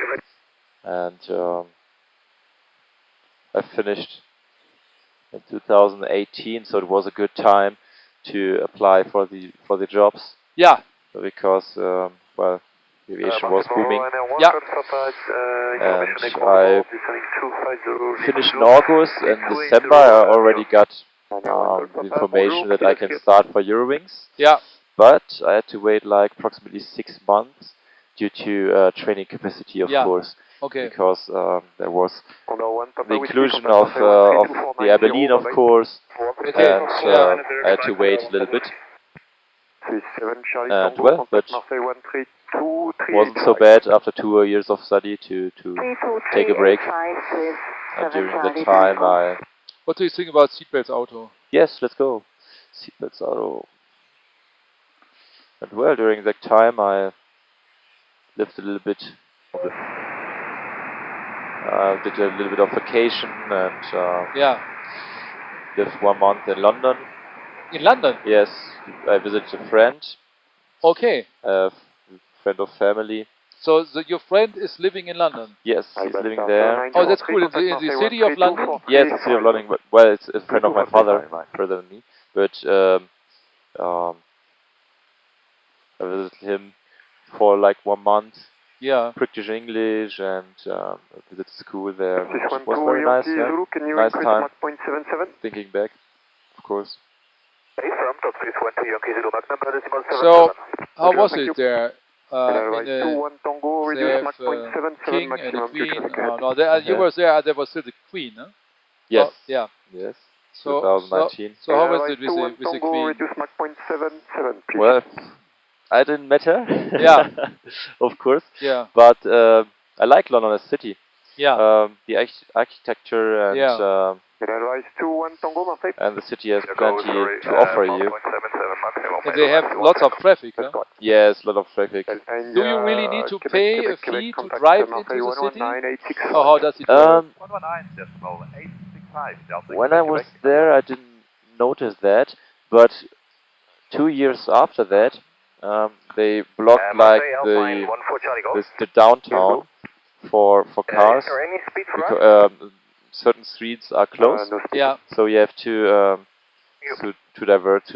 And I finished in 2018, so it was a good time to apply for the jobs. Yeah. Because well, aviation was booming. Yeah. And I finished in August. In December, I already got the information that I can start for EUROWINGS. Yeah. But I had to wait like approximately 6 months due to training capacity, of course. Okay. Because there was the inclusion of the Air Berlin, of course, and I had to wait a little bit. And well, but wasn't so bad after 2 years of study to take a break. And during that time, What do you think about seatbelts auto? Yes, let's go. Seatbelts auto. And well, during that time, I lived a little bit. Did a little bit of vacation and lived 1 month in London. In London? Yes, I visited a friend. Okay. A friend of family. So your friend is living in London? Yes, he's living there. Oh, that's cool. In the city of London? Yes, the city of London. But, well, it's a friend of my father, further than me. But I visited him for like 1 month Yeah. British English and visited school there. This It one was to very nice, Yankee yeah. Zulu, can you Nice increase time. Mach 0.77? Thinking back, of course. From top 312 Yankee Zulu, Mach number decimal 77. So, how was thank it you. there? Right, 2-1 Tango, They reduce have Mach 0.77 king and a maximum fuel queen. traffic ahead. No, there, you were there was still the queen, huh? Yes. Oh, yeah. Yes. So, 2019. so how was right, it with the Tango, queen? reduce Mach 0.77, please. Well, I didn't matter. Yeah. Of course. Yeah. But I like London as a city. Yeah. The architecture and Right, 2-1 Tango, Marseille. and the city has plenty to offer you. And they have lots of traffic, huh? Yes, a lot of traffic. Do you really need to pay a fee to drive into the city? Or how does it work? 119.865. When I was there, I didn't notice that, but 2 years after that, they blocked like the downtown for cars. Certain streets are closed, Yeah. so you have to divert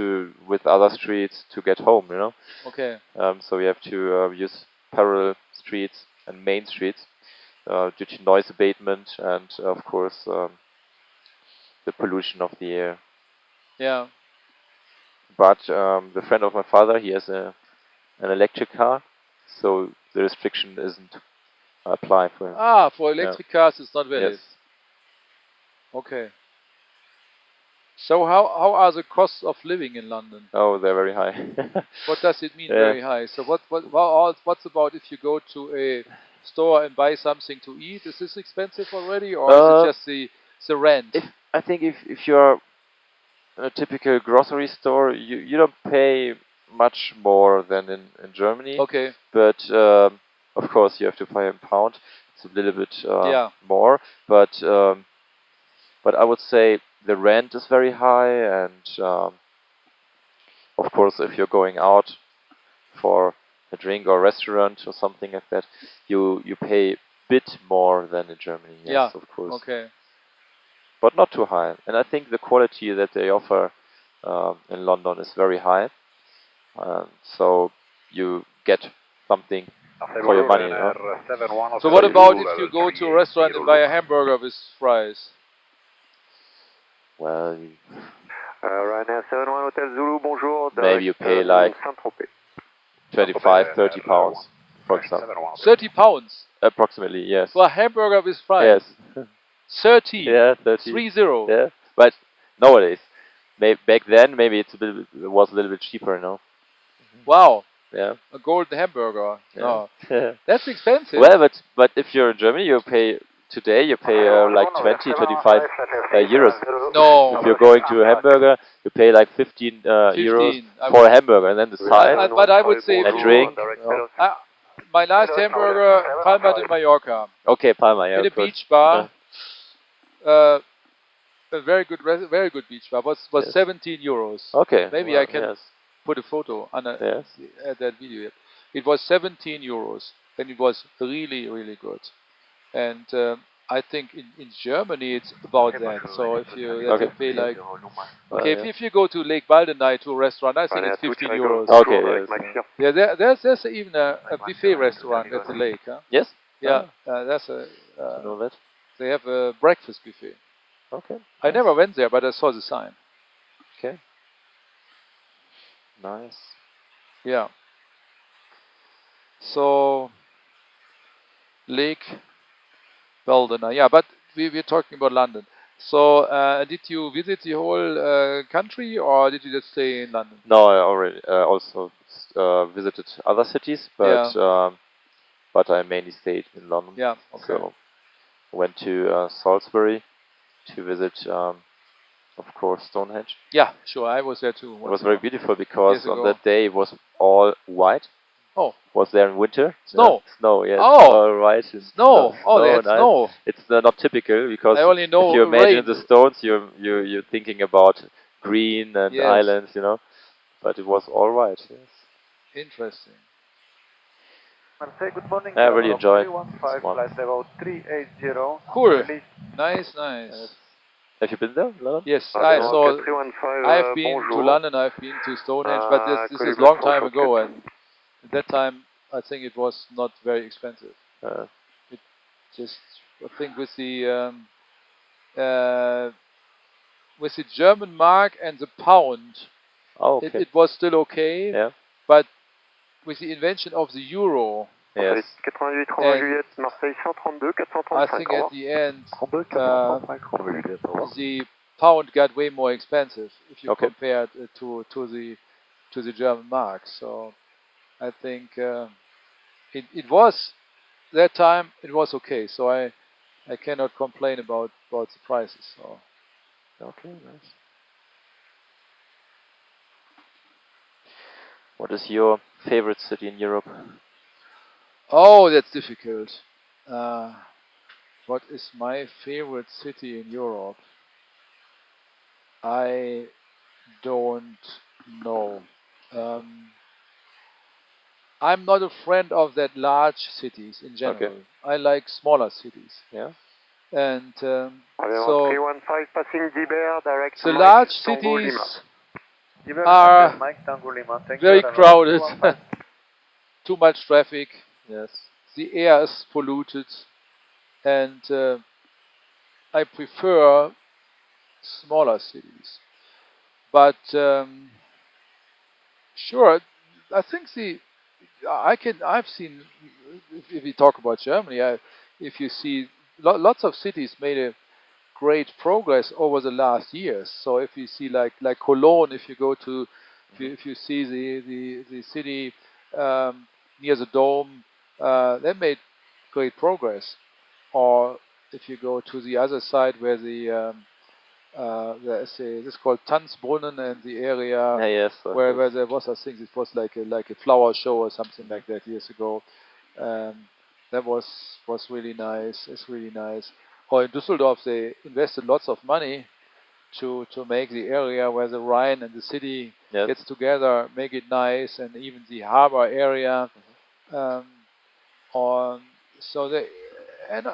with other streets to get home. You know. Okay. So you have to use parallel streets and main streets due to noise abatement and of course the pollution of the air. Yeah. But the friend of my father, he has an electric car, so the restriction isn't apply for him. Ah, for electric cars it's not valid. Yes. Okay. So how are the costs of living in London? Oh, they're very high. What does it mean, very high? So what's about if you go to a store and buy something to eat? Is this expensive already, or is it just the rent? I think if you're a typical grocery store, you don't pay much more than in Germany. Okay. But of course you have to pay in pound. It's a little bit more, but I would say the rent is very high, and of course if you're going out for a drink or restaurant or something like that, you pay a bit more than in Germany. Yes, of course. Okay. But not too high. And I think the quality that they offer in London is very high. So you get something for your money. So what about if you go to a restaurant and buy a hamburger with fries? Well, Ryanair 71 Hotel Zulu, bonjour. Maybe you pay like 25, 30 pounds, for example. 30 pounds? Approximately, yes. For a hamburger with fries? Yes. 30? Yeah, 30. 30? Yeah, but nowadays. Back then, maybe it was a little bit cheaper, no? Wow. Yeah. A golden hamburger. Yeah. No. That's expensive. Well, but if you're in Germany, you pay like 20, 25 euros. No. If you're going to a hamburger, you pay like 15 euros for a hamburger, and then the side, but I would say a drink. My last hamburger, Palma de Mallorca. Okay, Palma, yeah. In a beach bar. A very good beach bar. Was 17 euros. Okay. Maybe I can put a photo on that video. It was 17 euros, and it was really, really good. And I think in Germany it's about that. So if you pay like if you go to Lake Baldenei to a restaurant, I think it's 15 euros. Okay. Yeah, there's even a buffet restaurant at the lake. Huh? Yes. Yeah, that's a. I know that. They have a breakfast buffet. Okay. I never went there, but I saw the sign. Okay. Nice. Yeah. So Lake Baldenei. Yeah, but we're talking about London. So did you visit the whole country, or did you just stay in London? No, I already also visited other cities, but I mainly stayed in London. Yeah. Okay. So I went to Salisbury to visit, of course, Stonehenge. Yeah, sure. I was there too. It was very beautiful because on that day it was all white. Oh. Was there in winter? Snow. Yeah, snow, yes. Oh. All right. Snow. Oh, they had nice. snow. It's not typical because I only know if you imagine rain. the stones, you're thinking about green and islands, you know. But it was all right. Yes. Interesting. Marseille, good morning. I really enjoyed flight level 380. Cool. Nice, nice. Have you been there, London? Yes, I have been to London, I've been to Stonehenge, but this is a long time ago, and at that time I think it was not very expensive. It just, I think with the German mark and the pound, it was still okay. Yeah. But with the invention of the euro, yes. 88 Romain Juliette, Marseille 132, 435. I think at the end, 435 Romain Juliette, au revoir. the pound got way more expensive if you Okay. compare it to the German mark. So I think it was that time it was okay. So I cannot complain about the prices. So. Okay, nice. What is your favorite city in Europe? Oh, that's difficult. What is my favorite city in Europe? I don't know. I'm not a friend of that large cities in general. Okay. I like smaller cities. Yeah. And so 315 passing Dibert, direct the Mike, large Tango cities Lima. are Mike, Tango Lima. Thank very you. crowded, too much traffic, Yes. the air is polluted, and I prefer smaller cities. But sure, I think I've seen, if we talk about Germany, if you see lots of cities made a great progress over the last years. So if you see like Cologne, if you go to, if you see the city near the Dome, they made great progress. Or if you go to the other side where there's this is called Tanzbrunnen and the area Yes. where there was, I think it was like a flower show or something like that years ago. That was really nice. It's really nice. Or in Düsseldorf, they invested lots of money to make the area where the Rhine and the city gets together, make it nice, and even the harbor area. So they, and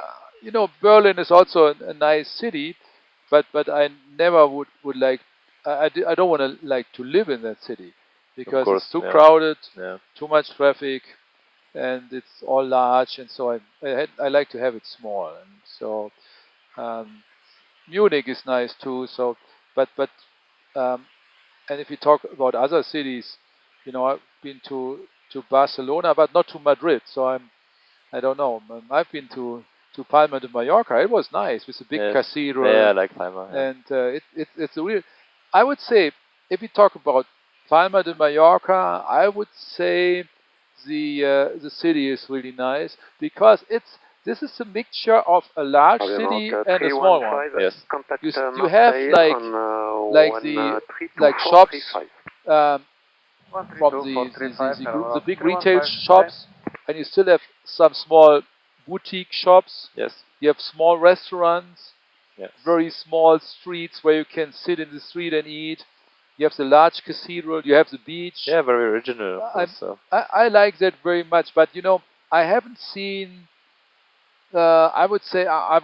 Berlin is also a nice city, but I never would like. I don't want to like to live in that city because it's too crowded, too much traffic, and it's all large, and so I like to have it small. And so Munich is nice too. So, but and if you talk about other cities, I've been to Barcelona, but not to Madrid. So I don't know. I've been to Palma de Mallorca. It was nice with a big cathedral. Yeah, I like Palma. Yeah. And it's a real. I would say if we talk about Palma de Mallorca, I would say the city is really nice because this is a mixture of a large city and a small one. Yes. You have like shops from the big retail shops, and you still have some small boutique shops. Yes. You have small restaurants. Yes. Very small streets where you can sit in the street and eat. You have the large cathedral. You have the beach. Yeah, very original. I like that very much, but I haven't seen. I would say I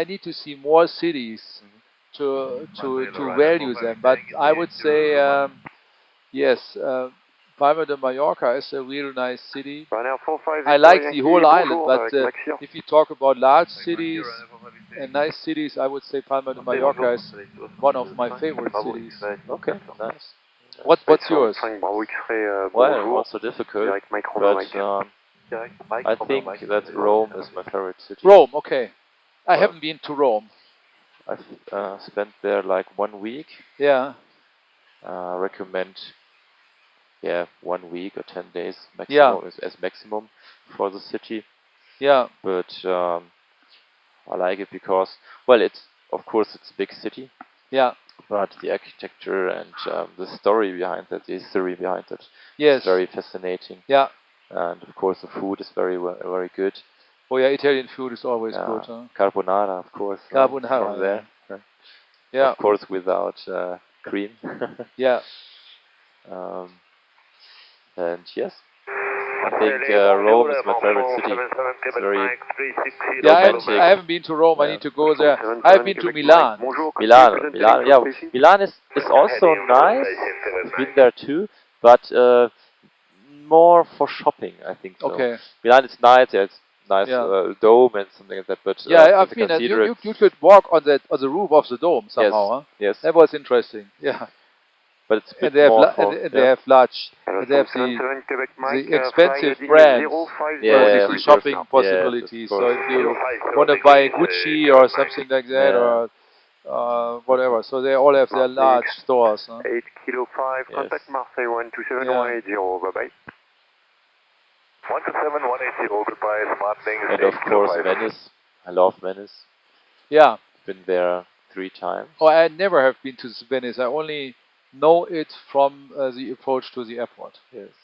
need to see more cities to value them. But I would say yes, Palma de Mallorca is a real nice city. I like the whole island, but if you talk about large cities and nice cities, I would say Palma de Mallorca is one of my favorite cities. Okay, nice. What's yours? Well, also difficult, but I think that Rome is my favorite city. Rome, okay. I haven't been to Rome. I've spent there like 1 week. Yeah. Recommend 1 week or 10 days maximum as maximum for the city. Yeah. But I like it because, well, it's a big city. Yeah. But the architecture and the story behind it, the history behind it, is very fascinating. Yeah. And of course the food is very good. Oh yeah, Italian food is always good. Huh? Carbonara, of course. Carbonara. From there. Yeah. Of course without cream. Yeah. And yes, I think Rome is my favorite city. It's very romantic. I haven't been to Rome. I need to go there. I've been to Milan. Milan is also nice. I've been there too, but more for shopping, I think so. Okay. Milan is nice, yeah, it's nice dome and something like that, but I've been. You could walk on the roof of the dome somehow. Huh? Yes. That was interesting. Yeah. But it's a bit And they have more they have large. They have the expensive brands. The shopping possibilities. So if you want to buy Gucci or something like that, or whatever, so they all have their large stores. Huh? 8 Kilo 5, contact Marseille 127 180, bye bye. 127 180, goodbye, smart things. And of course Venice. I love Venice. Yeah. Been there 3 times. Oh, I never have been to Venice. I only know it from the approach to the airport. Yes.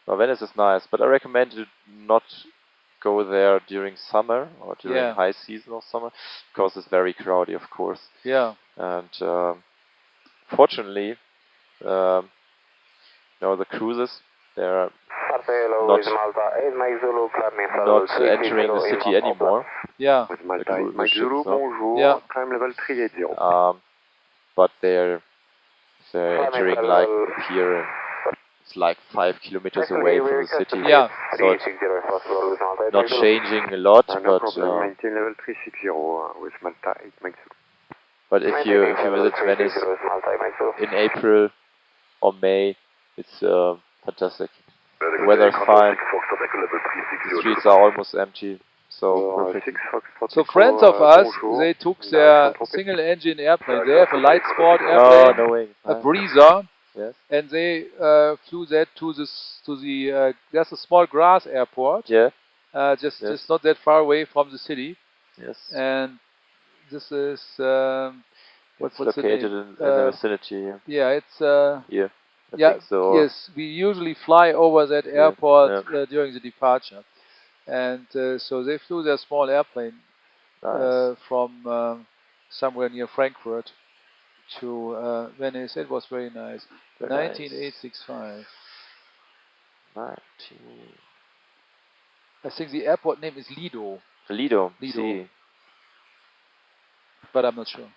Well, Venice is nice, but I recommend you not go there during summer or during high season of summer, because it's very crowded, of course. Yeah. And fortunately, the cruises, they're not entering the city anymore. Yeah. Mcdu, bonjour, climb level 380. But they're entering like here, and it's like 5 kilometers away from the city. Yeah. So it's not changing a lot, but maintain level 360 with Malta 8 Mcdu. But if you visit Venice in April or May, it's fantastic. The weather's fine. The streets are almost empty. So perfect. So friends of us, they took their single-engine airplane. They have a light sport airplane, a breezer, and they flew that to the. There's a small grass airport. Yeah. Just not that far away from the city. Yes. And this is what's located in the vicinity. Yeah, it's yeah. I yeah. think so. Yes, we usually fly over that airport during the departure. And so they flew their small airplane from somewhere near Frankfurt to Venice. It was very nice. 19865. 19. I think the airport name is Lido. Lido. Lido. But I'm not sure.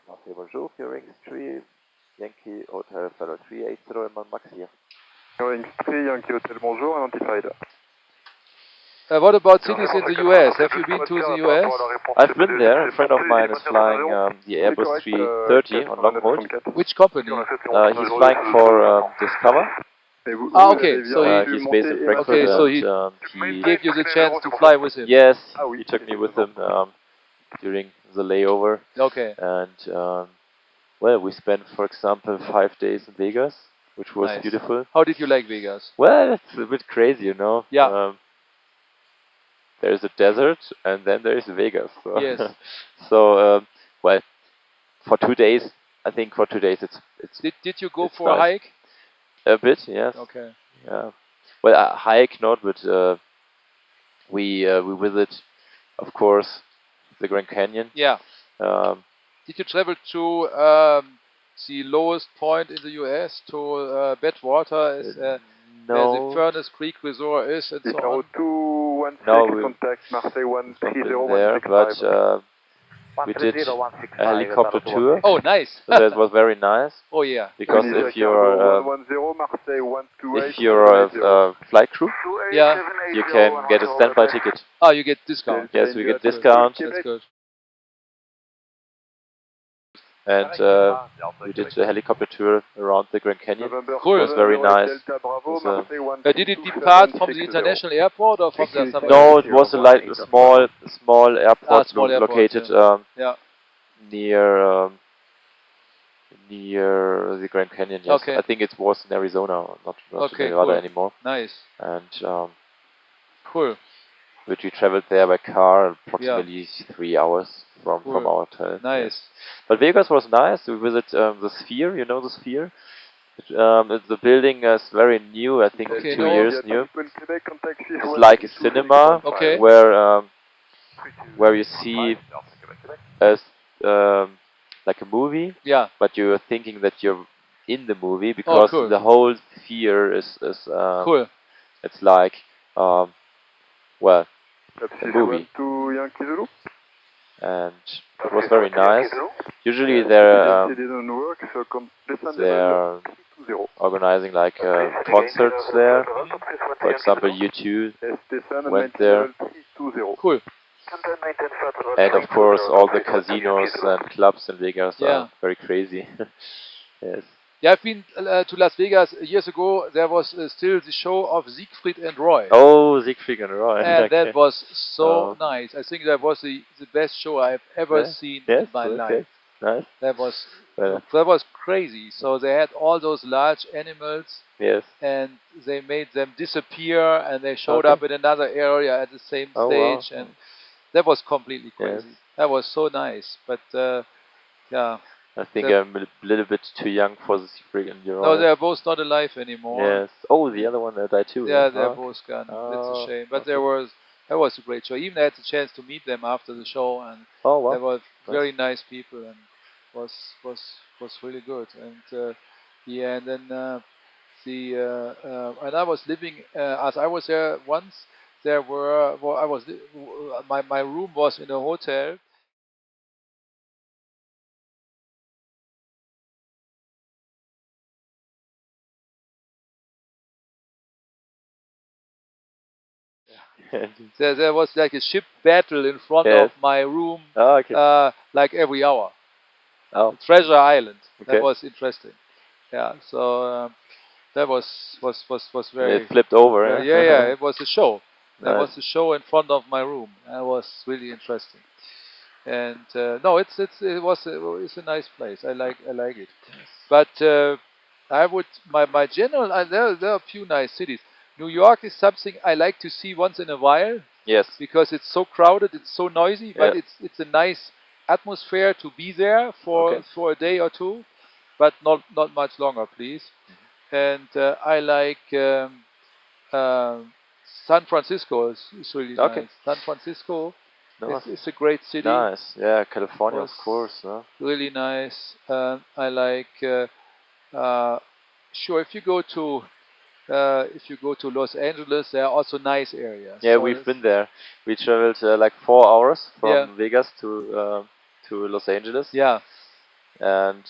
Okay, bonjour, EUROWINGS Tree Yankee Hotel, fellow 380 in Maxi. EUROWINGS Tree Yankee Hotel, bonjour, identified. What about cities in the US? Have you been to the US? I've been there. A friend of mine is flying the Airbus A320 on long haul. Which company? He's flying for Discover. Okay, so he's based in Frankfurt. Okay, so he gave you the chance to fly with him. Yes, he took me with him during the layover. Okay. And well, we spent, for example, 5 days in Vegas, which was beautiful. How did you like Vegas? Well, it's a bit crazy, you know. Yeah. There's a desert, and then there is Vegas. So yes. So, well, for 2 days, I think for 2 days it's. Did you go for a hike? A bit, yes. Okay. Yeah. Well, a hike not, but we visit, of course, the Grand Canyon. Yeah. Did you travel to the lowest point in the U.S. to Badwater, as the Furnace Creek Resort is, and so on? No, we there, but we did a helicopter tour. Oh, nice! So that was very nice. Oh yeah. Because if you're a flight crew, you can get a standby ticket. Oh, you get discount. Yes, we get discount. That's good. And we did a helicopter tour around the Grand Canyon. Cool. It was very nice. Did it depart from the international airport or from the? No, it was a small airport located near the Grand Canyon. Yes, okay. I think it was in Arizona, not in Nevada anymore. Nice. And cool. Which we traveled there by car, approximately 3 hours from our hotel. Nice. Yes. But Vegas was nice. We visited the Sphere. You know the Sphere? The building is very new. I think 2 years new. It's like a cinema where you see as like a movie. Yeah. But you're thinking that you're in the movie because the whole Sphere is cool. It's like well, a movie. and it was very nice. Usually they're organizing like concerts there. For example, U2 went there. Cool. And of course, all the casinos and clubs in Vegas are very crazy. Yes. Yeah, I've been to Las Vegas years ago. There was still the show of Siegfried and Roy. Oh, Siegfried and Roy. And okay. that was so nice. I think that was the best show I've ever seen in my life. Nice. That was crazy. So they had all those large animals. Yes. And they made them disappear, and they showed up in another area at the same stage, and that was completely crazy. Yes. That was so nice. But yeah. I think I'm a little bit too young for the Siegfried and Roy. No, they're both not alive anymore. Yes. Oh, the other one died too. Yeah, they're both gone. It's a shame. But that was a great show. Even I had the chance to meet them after the show, and they were very nice people, and was really good. And and then and I was living as I was there once. There were my room was in a hotel. There was like a ship battle in front of my room, like every hour. Treasure Island. That was interesting. Yeah, so that was very. It flipped over. Yeah, it was a show. There was a show in front of my room. That was really interesting. And no, it's a nice place. I like it. But I would my general there are a few nice cities. New York is something I like to see once in a while. Yes. Because it's so crowded, it's so noisy, but it's a nice atmosphere to be there for a day or two, but not much longer, please. And I like San Francisco. Is really nice. San Francisco is a great city. Nice. Yeah, California, of course. Really nice. I like. Sure, if you go to Los Angeles, there are also nice areas. Yeah, so we've been there. We traveled like 4 hours from Vegas to Los Angeles. Yeah. And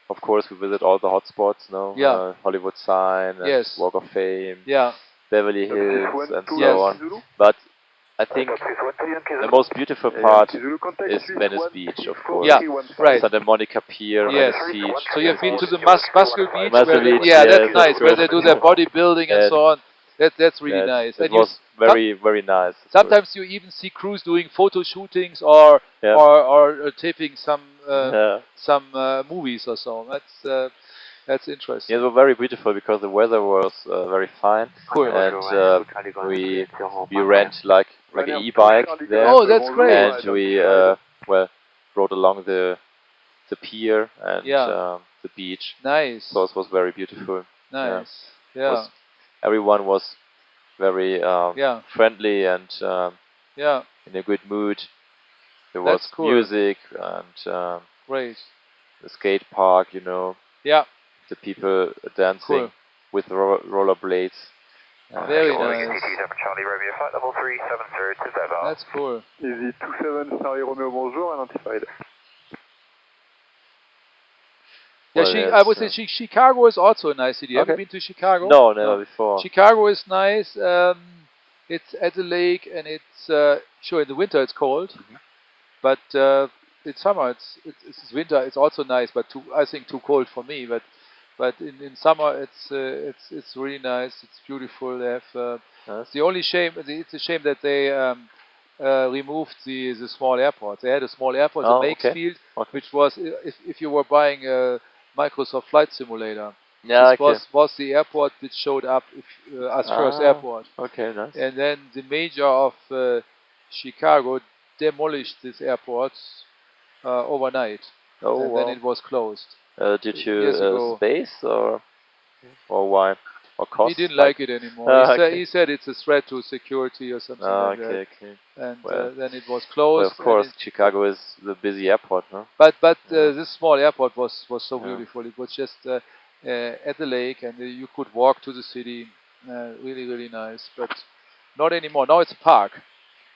of course, we visit all the hotspots. Hollywood Sign, and Walk of Fame, Beverly Hills, and so on. But I think the most beautiful part is Venice Beach, of course. Yeah, right. Santa Monica Pier, Venice Beach. So you've been to the Muscle Beach? Beach, that's nice, where they do their bodybuilding and so on. That's really nice. It was very nice. Sometimes you even see crews doing photo shootings or taping some movies or so. That's interesting. Yeah, it was very beautiful because the weather was very fine. Cool. And we rent like an e-bike there. Oh, that's great. And we rode along the pier and the beach. Nice. So it was very beautiful. Nice. Yeah. Everyone was very friendly and in a good mood. There was music and great. The skate park, Yeah. The people dancing with rollerblades. Very nice. Charlie Romeo, flight level 370 to Zebra. That's cool. Easy 27 Charlie Romeo, bonjour, identified. Yeah, I would say Chicago is also a nice city. Have you been to Chicago? No, never before. Chicago is nice. It's at the lake, and it's sure in the winter it's cold, but in summer it's winter. It's also nice, but I think too cold for me. But in summer it's really nice. It's beautiful. They have the only shame. It's a shame that they removed the small airport. They had a small airport, the Makefield, which was if you were buying a Microsoft Flight Simulator. Yeah, this was the airport which showed up as first airport. Okay, nice. And then the mayor of Chicago demolished this airport overnight. And then it was closed. Due to space or why? Or cost? He didn't like it anymore. He said it's a threat to security or something like that. Okay. And then it was closed. Well, of course, Chicago is the busy airport, no? But this small airport was so beautiful. It was just at the lake, and you could walk to the city. Really, really nice. But not anymore. Now it's a park.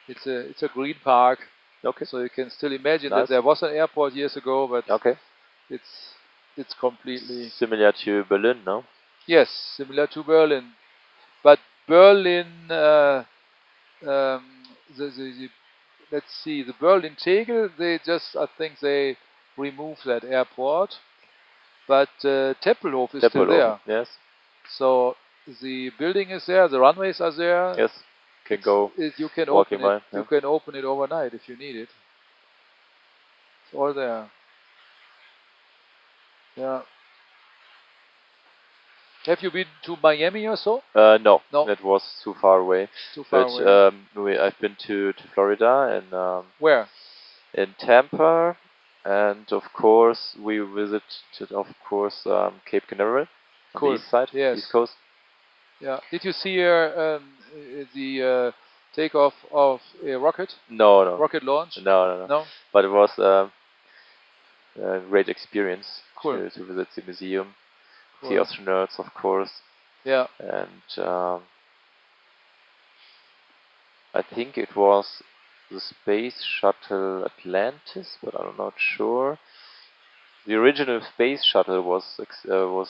It's a green park, Okay. So you can still imagine Nice. that there was an airport years ago, but Okay. it's completely similar to Berlin, no? Yes, similar to Berlin, but Berlin. Let's see, the Berlin Tegel. I think they removed that airport, but Tempelhof is still there. Yes. So the building is there, the runways are there. Yes. You can walking open it. by, yeah. You can open it overnight if you need it. It's all there. Yeah. Have you been to Miami or so? No, No. that was too far away. Too far away. I've been to Florida and where? In Tampa, and of course we visited Cape Canaveral on the east side, east coast. Yeah. Did you see the takeoff of a rocket? No. Rocket launch? No. But it was a great experience to visit the museum, the astronauts, of course. Yeah. And I think it was the Space Shuttle Atlantis, but I'm not sure. The original Space Shuttle was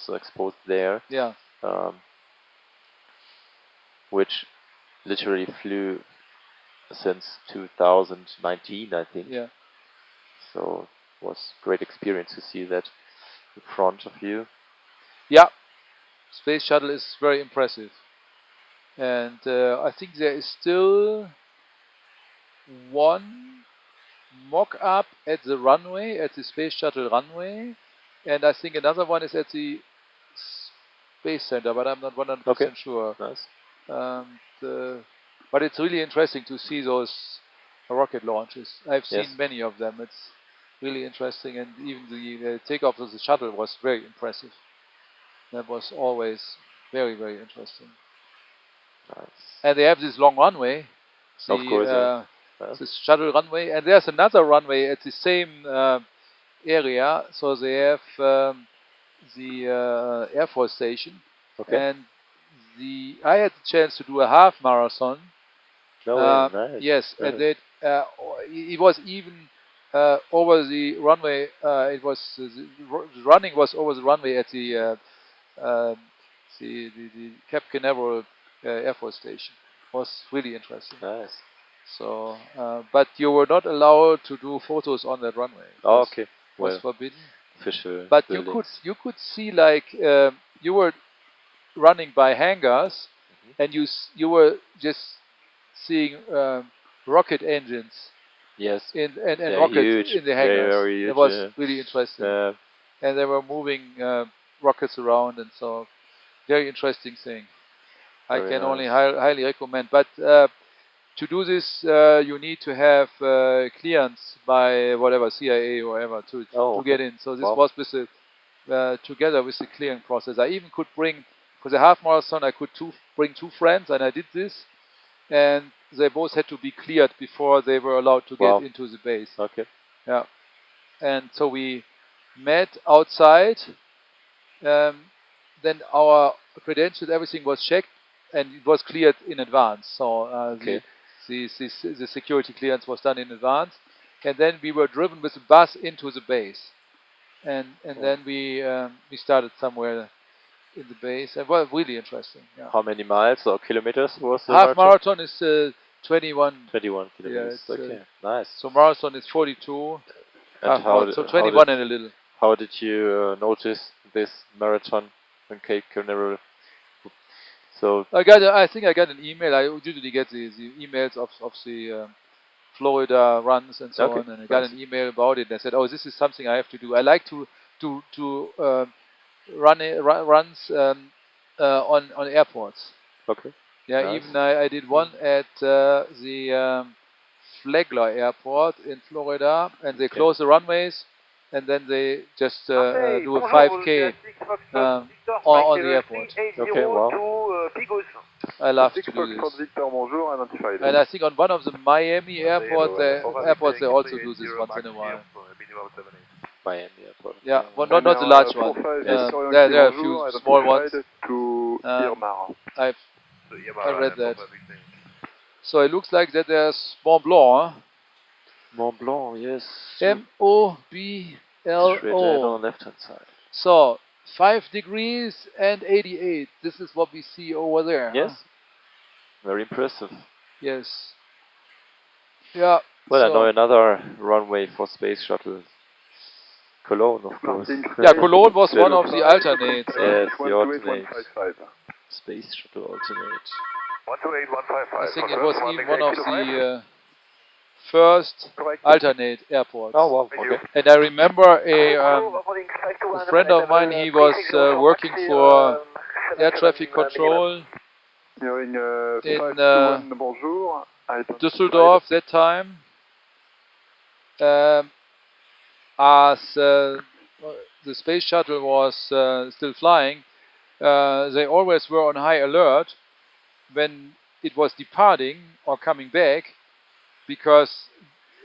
exposed there. Yeah. Which literally flew since 2019, I think. Yeah. So it was a great experience to see that in front of you. Yeah. Space Shuttle is very impressive. And I think there is still one mock-up at the runway, at the Space Shuttle runway. And I think another one is at the Space Center, but I'm not 100% sure. Nice. But it's really interesting to see those rocket launches. I've seen many of them. It's really interesting, and even the takeoff of the shuttle was very impressive. That was always very, very interesting. Nice. And they have this long runway. Of course, this shuttle runway, and there's another runway at the same area. So they have the Air Force Station, and I had the chance to do a half marathon. Nice. Yes, and it was even over the runway. It was the running was over the runway at the Cape Canaveral Air Force Station. It was really interesting. Nice. So, but you were not allowed to do photos on that runway. It was forbidden. Official. But buildings. you could see, like, you were running by hangars, and you were just seeing rocket engines. Yes. And rockets in the hangars. Very huge, it was really interesting. And they were moving rockets around, and so very interesting thing. I can only highly recommend. But to do this, you need to have clearance by whatever CIA or whatever to get in. So this was with together with the clearing process. I even could bring, for the half marathon, I could bring two friends, and I did this. And they both had to be cleared before they were allowed to get into the base. Okay. Yeah. And so we met outside. Then our credentials, everything was checked, and it was cleared in advance. So the security clearance was done in advance. And then we were driven with a bus into the base. And then we started somewhere in the base. It was really interesting. Yeah. How many miles or kilometers was the half marathon? Is 21. 21 kilometers. Yeah, okay, nice. So marathon is 42. And so 21 and a little. How did you notice this marathon in Cape Canaveral? So I think I got an email. I usually get the emails of the Florida runs and so on, and I got an email about it. And I said, "Oh, this is something I have to do. I like to run runs on airports." Okay. Yeah, nice. even I did one at the Flagler Airport in Florida, and they close the runways, and then they just do a 5K on the airport. Okay, wow. I love to do this. And I think on one of the Miami airports, they also do this once in a while. Miami airport. Yeah, well, not the large one. There are a few small ones. I read that. So it looks like that there's Mont Blanc. Mont Blanc, yes. M-O-B-L-O. Straight ahead on the left hand side. So, 5 degrees and 88. This is what we see over there. Yes. Huh? Very impressive. Yes. Yeah. Well, I know another runway for space shuttle. Cologne, of course. Yeah, Cologne was one of the alternates. Yes, the alternate. Space shuttle alternate. I think it was even one of the first alternate airports. Oh, wow. Okay. And I remember a friend of mine, he was working for air traffic control in Düsseldorf that time. As the space shuttle was still flying, they always were on high alert when it was departing or coming back, because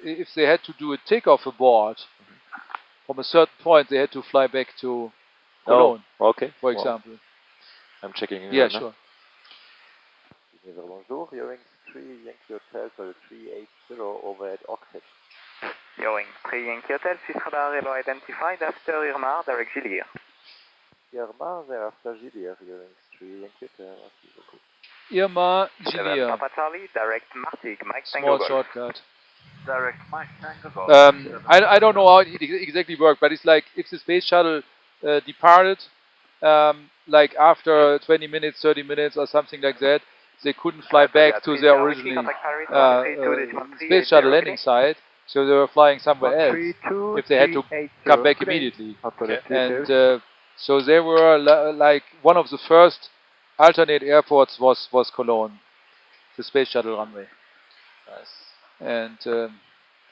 if they had to do a takeoff aboard from a certain point, they had to fly back to Cologne, okay. for example. I'm checking. Yeah, sure. Bonjour, EUROWINGS Tree Yankee Hotel for the 380 over at Cockpit. EUROWINGS Tree Yankee Hotel, Swiss radar yellow identified after Irma, direct Gillier. Irma, thereafter Gillier, EUROWINGS Tree Yankee Hotel. Merci beaucoup. Irma, Gillier. Papa Charlie, direct Martig, Mike Small Tango shortcut. Direct Mike Tango. I don't know how it exactly worked, but it's like if the space shuttle departed, like after 20 minutes, 30 minutes or something like that, they couldn't fly back to their originally space shuttle landing site, so they were flying somewhere else if they had to come back immediately. And so they were like one of the first alternate airports was Cologne, the space shuttle runway. Nice. And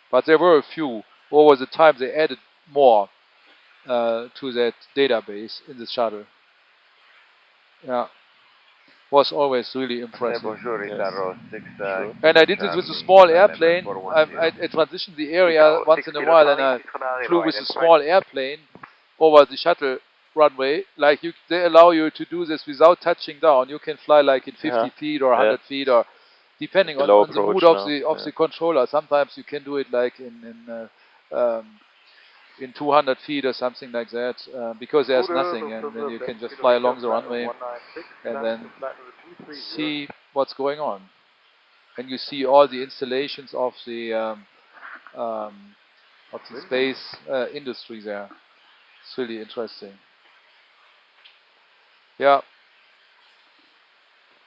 but there were a few. Over the time they added more to that database in the shuttle. Yeah. Was always really impressive. Yes. And I did this with a small airplane. I transitioned the area once in a while, and I flew with a small airplane over the shuttle runway. Like they allow you to do this without touching down. You can fly like in 50 feet or 100 feet, or depending on the mood of the controller. Sometimes you can do it like in 200 feet or something like that, because there's nothing, and then you can just fly along the runway and then see what's going on. And you see all the installations of the space industry there. It's really interesting. Yeah.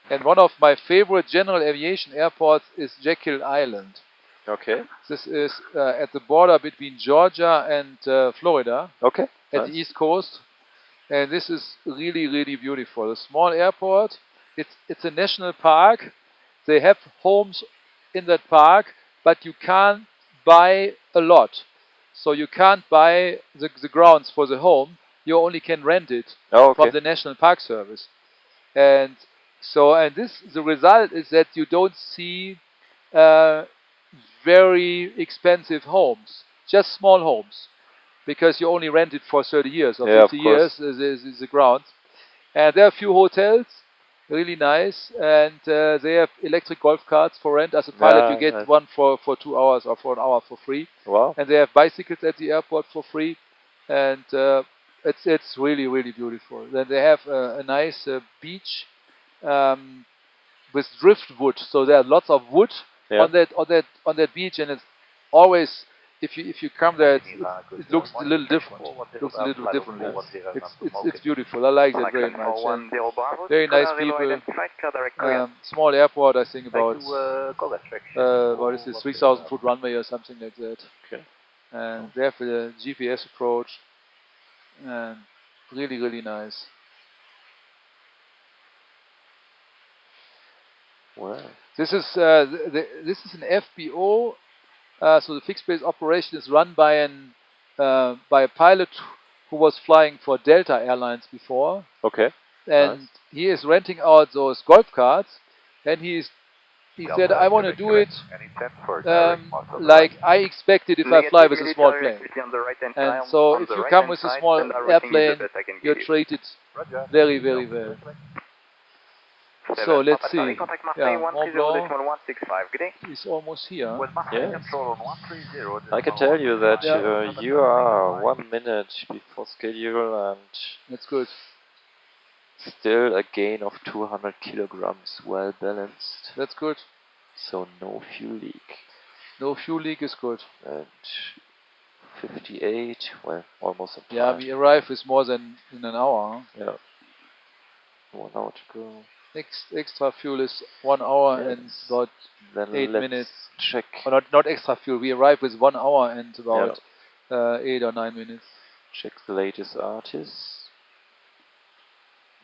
And one of my favorite general aviation airports is Jekyll Island. Okay. This is at the border between Georgia and Florida. Okay. At the east coast. And this is really, really beautiful. A small airport. It's a national park. They have homes in that park, but you can't buy a lot. So you can't buy the grounds for the home. You only can rent it from the National Park Service. And so, the result is that you don't see very expensive homes, just small homes, because you only rent it for 30 years or 50 years is the ground. And there are a few hotels, really nice, and they have electric golf carts for rent. As a pilot, you get one for 2 hours or for an hour for free. Wow. And they have bicycles at the airport for free, and it's really, really beautiful. Then they have a nice beach with driftwood, so there are lots of wood on that beach, and it's always, if you come there, it looks a little different. It looks a little differently. It's beautiful. I like it very much. And very nice people. Small airport, I think about what is this, 3,000 foot runway or something like that. Okay. And they have a GPS approach, and really, really nice. Wow. This is an FBO, so the fixed base operation is run by a pilot who was flying for Delta Airlines before. Okay. And he is renting out those golf carts, and he said, I want to do it like I expected if I fly with a small plane. And so if you come with a small airplane, you're treated very, very well. So let's see. Contact Yeah, Marseille Mont Blanc 130.165. Good day. is almost here. Yes. Control on 130. I can tell you that Yeah. you are 1 minute before schedule and That's good. still a gain of 200 kilograms, well balanced. That's good. So no fuel leak. No fuel leak is good. And 58, well, almost on Yeah, time. we arrive with more than in an hour. Huh? Yeah. 1 hour to go. Extra fuel is 1 hour Yes. and about Then 8 let's minutes. check. Or not extra fuel. We arrive with 1 hour and about 8 or 9 minutes. Check the latest artists.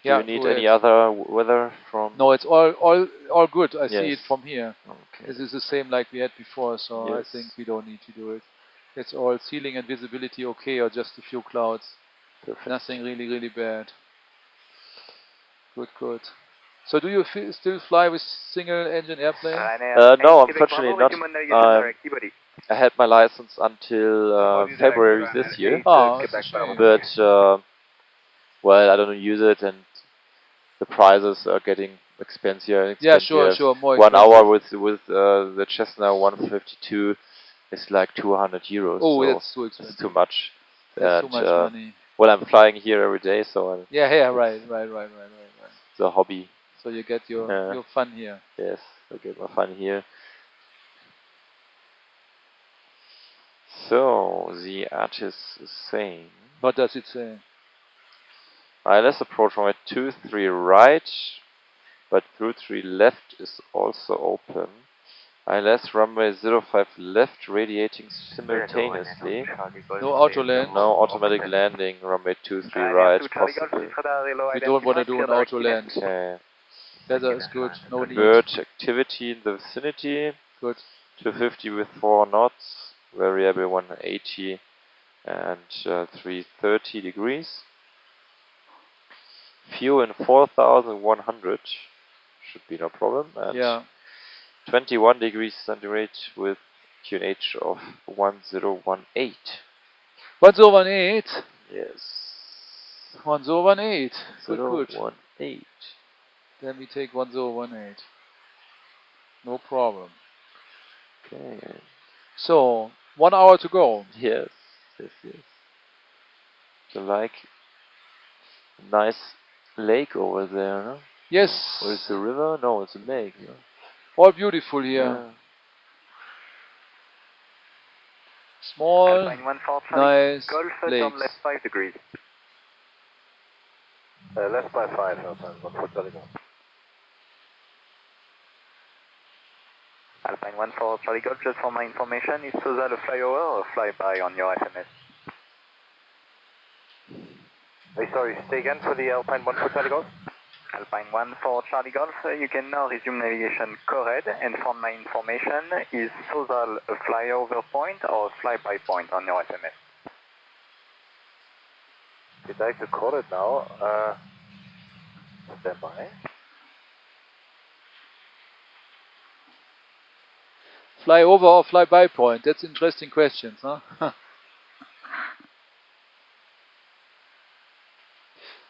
Do Yeah, you need go any ahead. other weather from? No, it's all good. I see Yes. it from here. Okay. This is the same like we had before, so Yes. I think we don't need to do it. It's all ceiling and visibility okay, or just a few clouds. Perfect. Nothing really bad. Good. So do you still fly with single engine airplane? No, unfortunately not. I had my license until February this year. Oh, that's a shame. But well, I don't use it, and the prices are getting expensive. Yeah, sure, more 1 expensive. hour with the Cessna 152 is like 200 euros. Oh, so that's too expensive. it's too much. That's too much money. Well, I'm flying here every day, so Yeah, right. it's a hobby. So you get your fun here. Yes, I get my fun here. So the artist is saying. What does it say? ILS approach runway 23 right, but 23 left is also open. ILS runway 05 left radiating simultaneously. No auto land. No automatic landing, runway 23 right possible. We don't want to do an auto land. Okay. Weather is good, no need. Bird activity in the vicinity. Good. 250 with 4 knots, variable 180 and 330 degrees. Fuel in 4,100 should be no problem. And 21 degrees centigrade with QNH of 1018. 1018? Yes. 1018. Good. 1018. Then we take 1018. No problem. Okay. So, 1 hour to go. Yes. So like a nice lake over there, no? Yes. Or is it a river? No, it's a lake. No? All beautiful here. Yeah. Small, nice Golf, lakes. turn left 5 degrees. Left by 5, Alpine 14 Charlie Golf, just for my information, is Sozal a flyover or a flyby on your SMS? Sorry, stay again for the Alpine 14 Charlie Golf. Alpine 14 Charlie Golf, you can now resume navigation correct, and for my information, is Sozal a flyover point or a flyby point on your SMS? We'd like to call it now. Stand by. Fly over or fly by point? That's interesting questions, huh?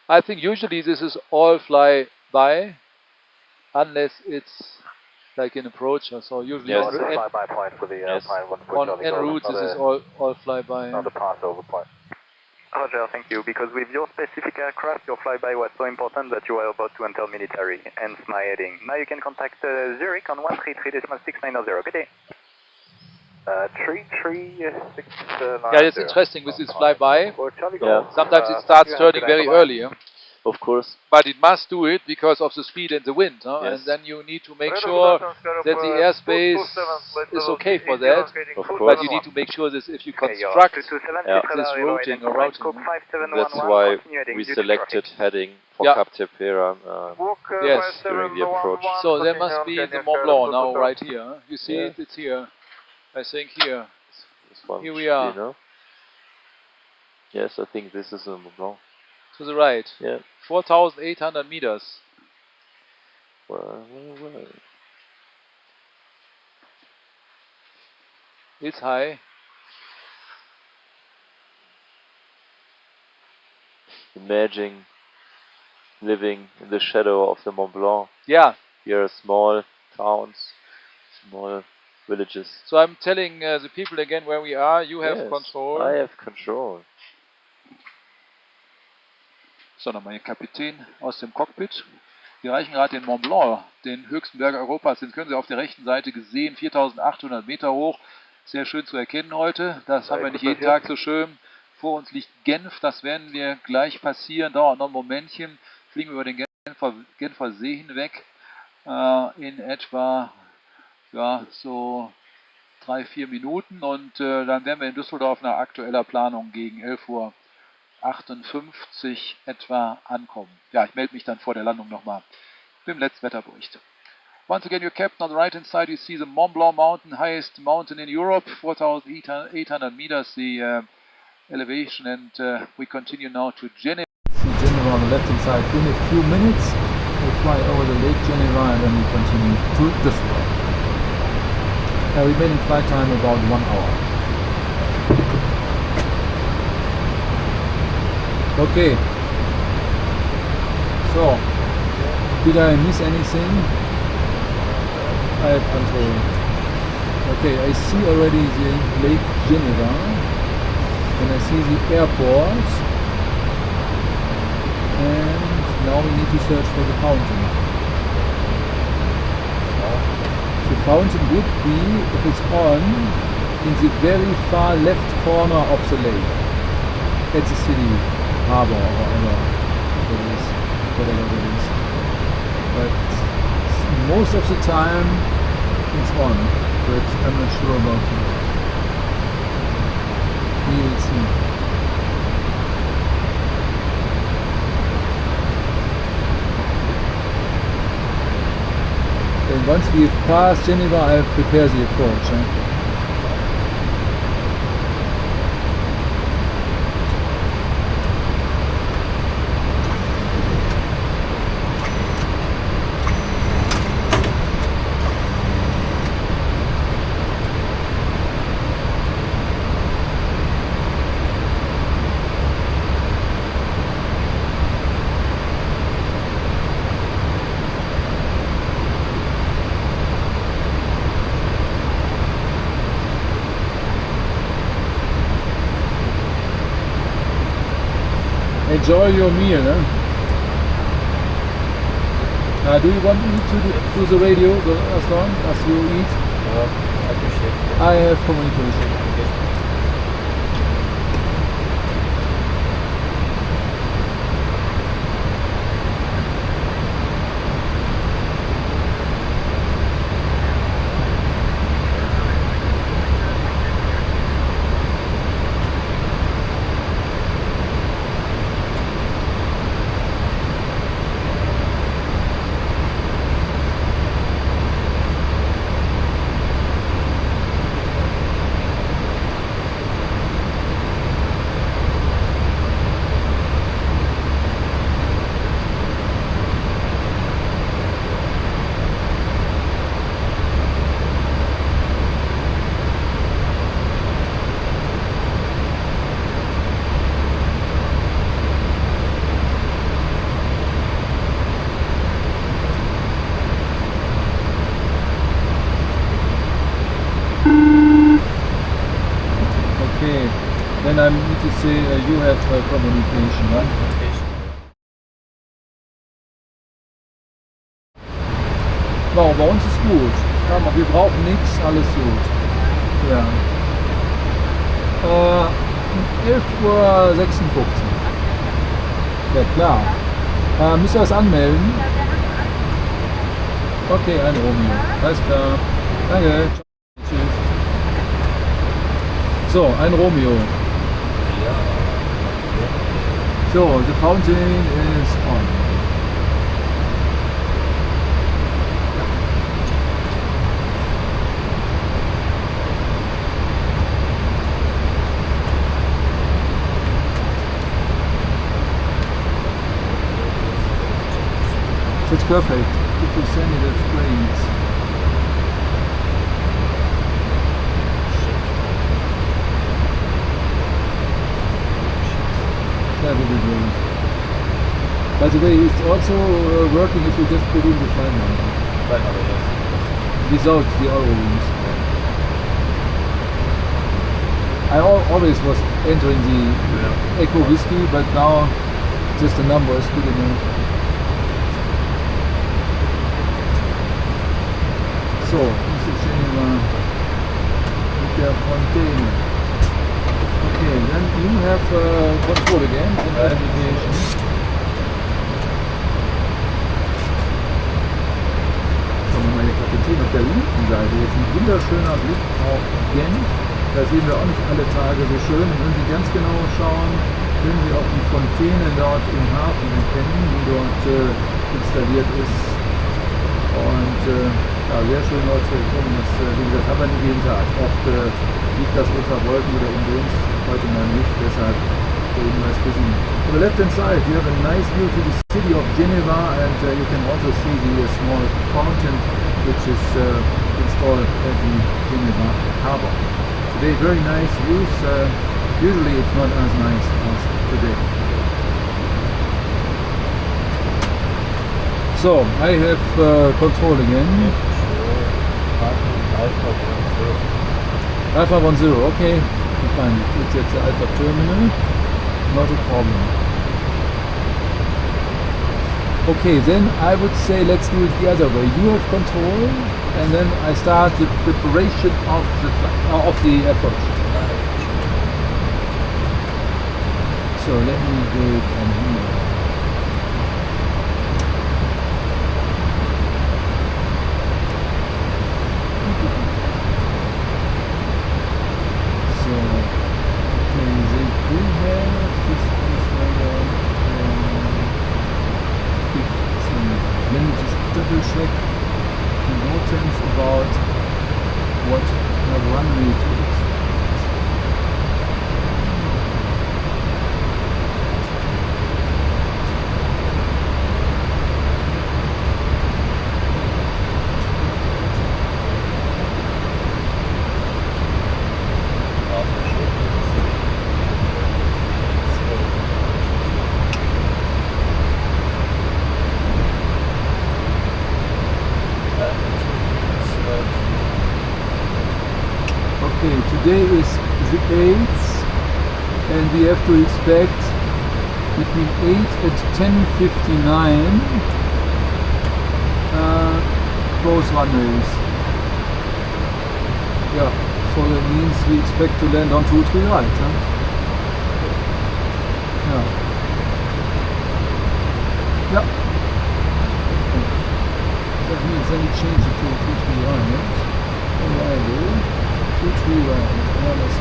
I think usually this is all fly by, unless it's like an approach. So usually yes. It's a fly-by point for the Alpine 14 on Charlie en Golf. route this is all fly by. Not a passover point. Roger, thank you. Because with your specific aircraft, your flyby was so important that you were about to enter military, hence my heading. Now you can contact Zurich on 133.690. Good day. 33690. Yeah, it's interesting with this flyby. Yeah. Sometimes it starts turning very early. Huh? Of course. But it must do it because of the speed and the wind. Huh? Yes. And then you need to make sure that the airspace is okay for that. Of course. But you need to make sure that if you construct this routing or routing. That's why we selected heading for Cockpit here yes. during the approach. So there must be the Mont Blanc now right here. Huh? You see it? It's here. I think here. Here we are. No? Yes, I think this is a Mont Blanc. To the right. Yeah. 4,800 meters. Well. It's high. Imagine living in the shadow of the Mont Blanc. Yeah. Here are small towns, small villages. So I'm telling the people again where we are. You have Yes, control. I have control. So, nochmal hier Kapitän aus dem Cockpit. Wir erreichen gerade den Mont Blanc, den höchsten Berg Europas. Den können Sie auf der rechten Seite gesehen, 4800 Meter hoch. Sehr schön zu erkennen heute. Das haben wir nicht jeden Tag so schön. Vor uns liegt Genf, das werden wir gleich passieren. Dauert noch ein Momentchen. Fliegen wir über den Genfer See hinweg. In etwa so 3-4 Minuten. Und dann werden wir in Düsseldorf nach aktueller Planung gegen 11:58 Uhr etwa ankommen. Ja, ich melde mich dann vor der Landung nochmal mit dem letzten Wetterbericht. Once again, your captain on the right hand side, you see the Mont Blanc mountain, highest mountain in Europe, 4,800 meters, the elevation, and we continue now to Geneva. See Geneva on the left hand side in a few minutes. We'll fly over the Lake Geneva and then we continue to Düsseldorf. Remaining flight time about 1 hour. Okay, so did I miss anything? I have control. Okay, I see already the Lake Geneva and I see the airport, and now we need to search for the fountain. The fountain would be, if it's on, in the very far left corner of the lake. It's a city harbor or whatever it is. But most of the time it's on, but I'm not sure about it. We will see. And once we have passed Geneva, I'll prepare the approach. Enjoy your meal, huh? Do you want me to do the radio as long as you eat? I appreciate it. I have communication. Then I need to say you have communication, right? Wow, bei uns ist gut. Ja, wir brauchen nichts, alles gut. Ja. 11:56 Uhr. Ja klar. Müsst ihr was anmelden? Okay, ein Romeo. Alles klar. Danke. Tschüss. So, ein Romeo. So, the fountain is on. That's perfect. If you send it, that's great. That would be great. But the way, it's also working if you just put in the flight number. Flight number, yes. Without the EUROWINGS. I always was entering the Echo Whiskey, but now just the number is good enough. So, this is Geneva with the container. Okay, then you have control again and navigation. Schauen wir mal der Kapitän auf der linken Seite. Jetzt ein wunderschöner Blick auf Genf. Da sehen wir auch nicht alle Tage so schön. Und wenn Sie ganz genau schauen, können Sie auch die Fontäne dort im Hafen erkennen, die dort installiert ist. Und ja, sehr schön dort zu erkennen. Das, wie gesagt, haben wir nicht jeden Tag. Oft liegt das unter Wolken oder im Wind. Heute mal nicht, deshalb der Hinweis für Sie. On the left hand side you have a nice view to the city of Geneva, and you can also see the small fountain which is installed at the Geneva harbour. Today very nice views, usually it's not as nice as today. So, I have control again. Alpha 10, okay. Fine, it's at the Alpha terminal, not a problem. Okay, then I would say let's do it the other way. You have control, and then I start the preparation of the approach. So let me go from here. Check the notions about what the runway to expect. Today is the 8th, and we have to expect between 8 and 10:59 both runways. Yeah, so that means we expect to land on 23 right, huh? Yeah. Yeah. That means then we change it to 23 right. Arrival. 23 right. Yeah, let's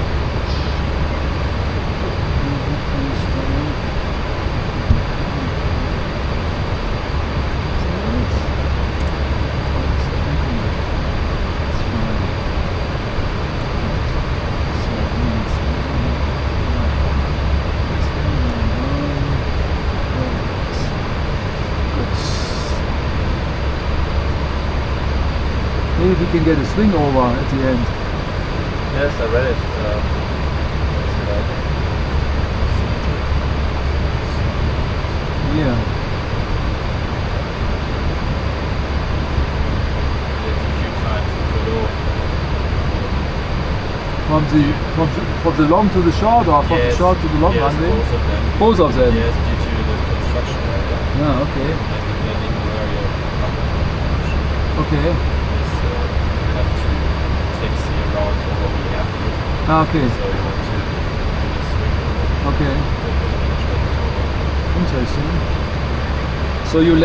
maybe we can get a swing over at the end. Yes, I read it. Yeah. From the long to the short, or from the short to the long runway? Both of them. Yes, due to the construction area. Yeah, okay. And the landing area. Okay. You have to taxi around the whole airfield. Okay. So you want to really swing over. Okay. Interesting. So you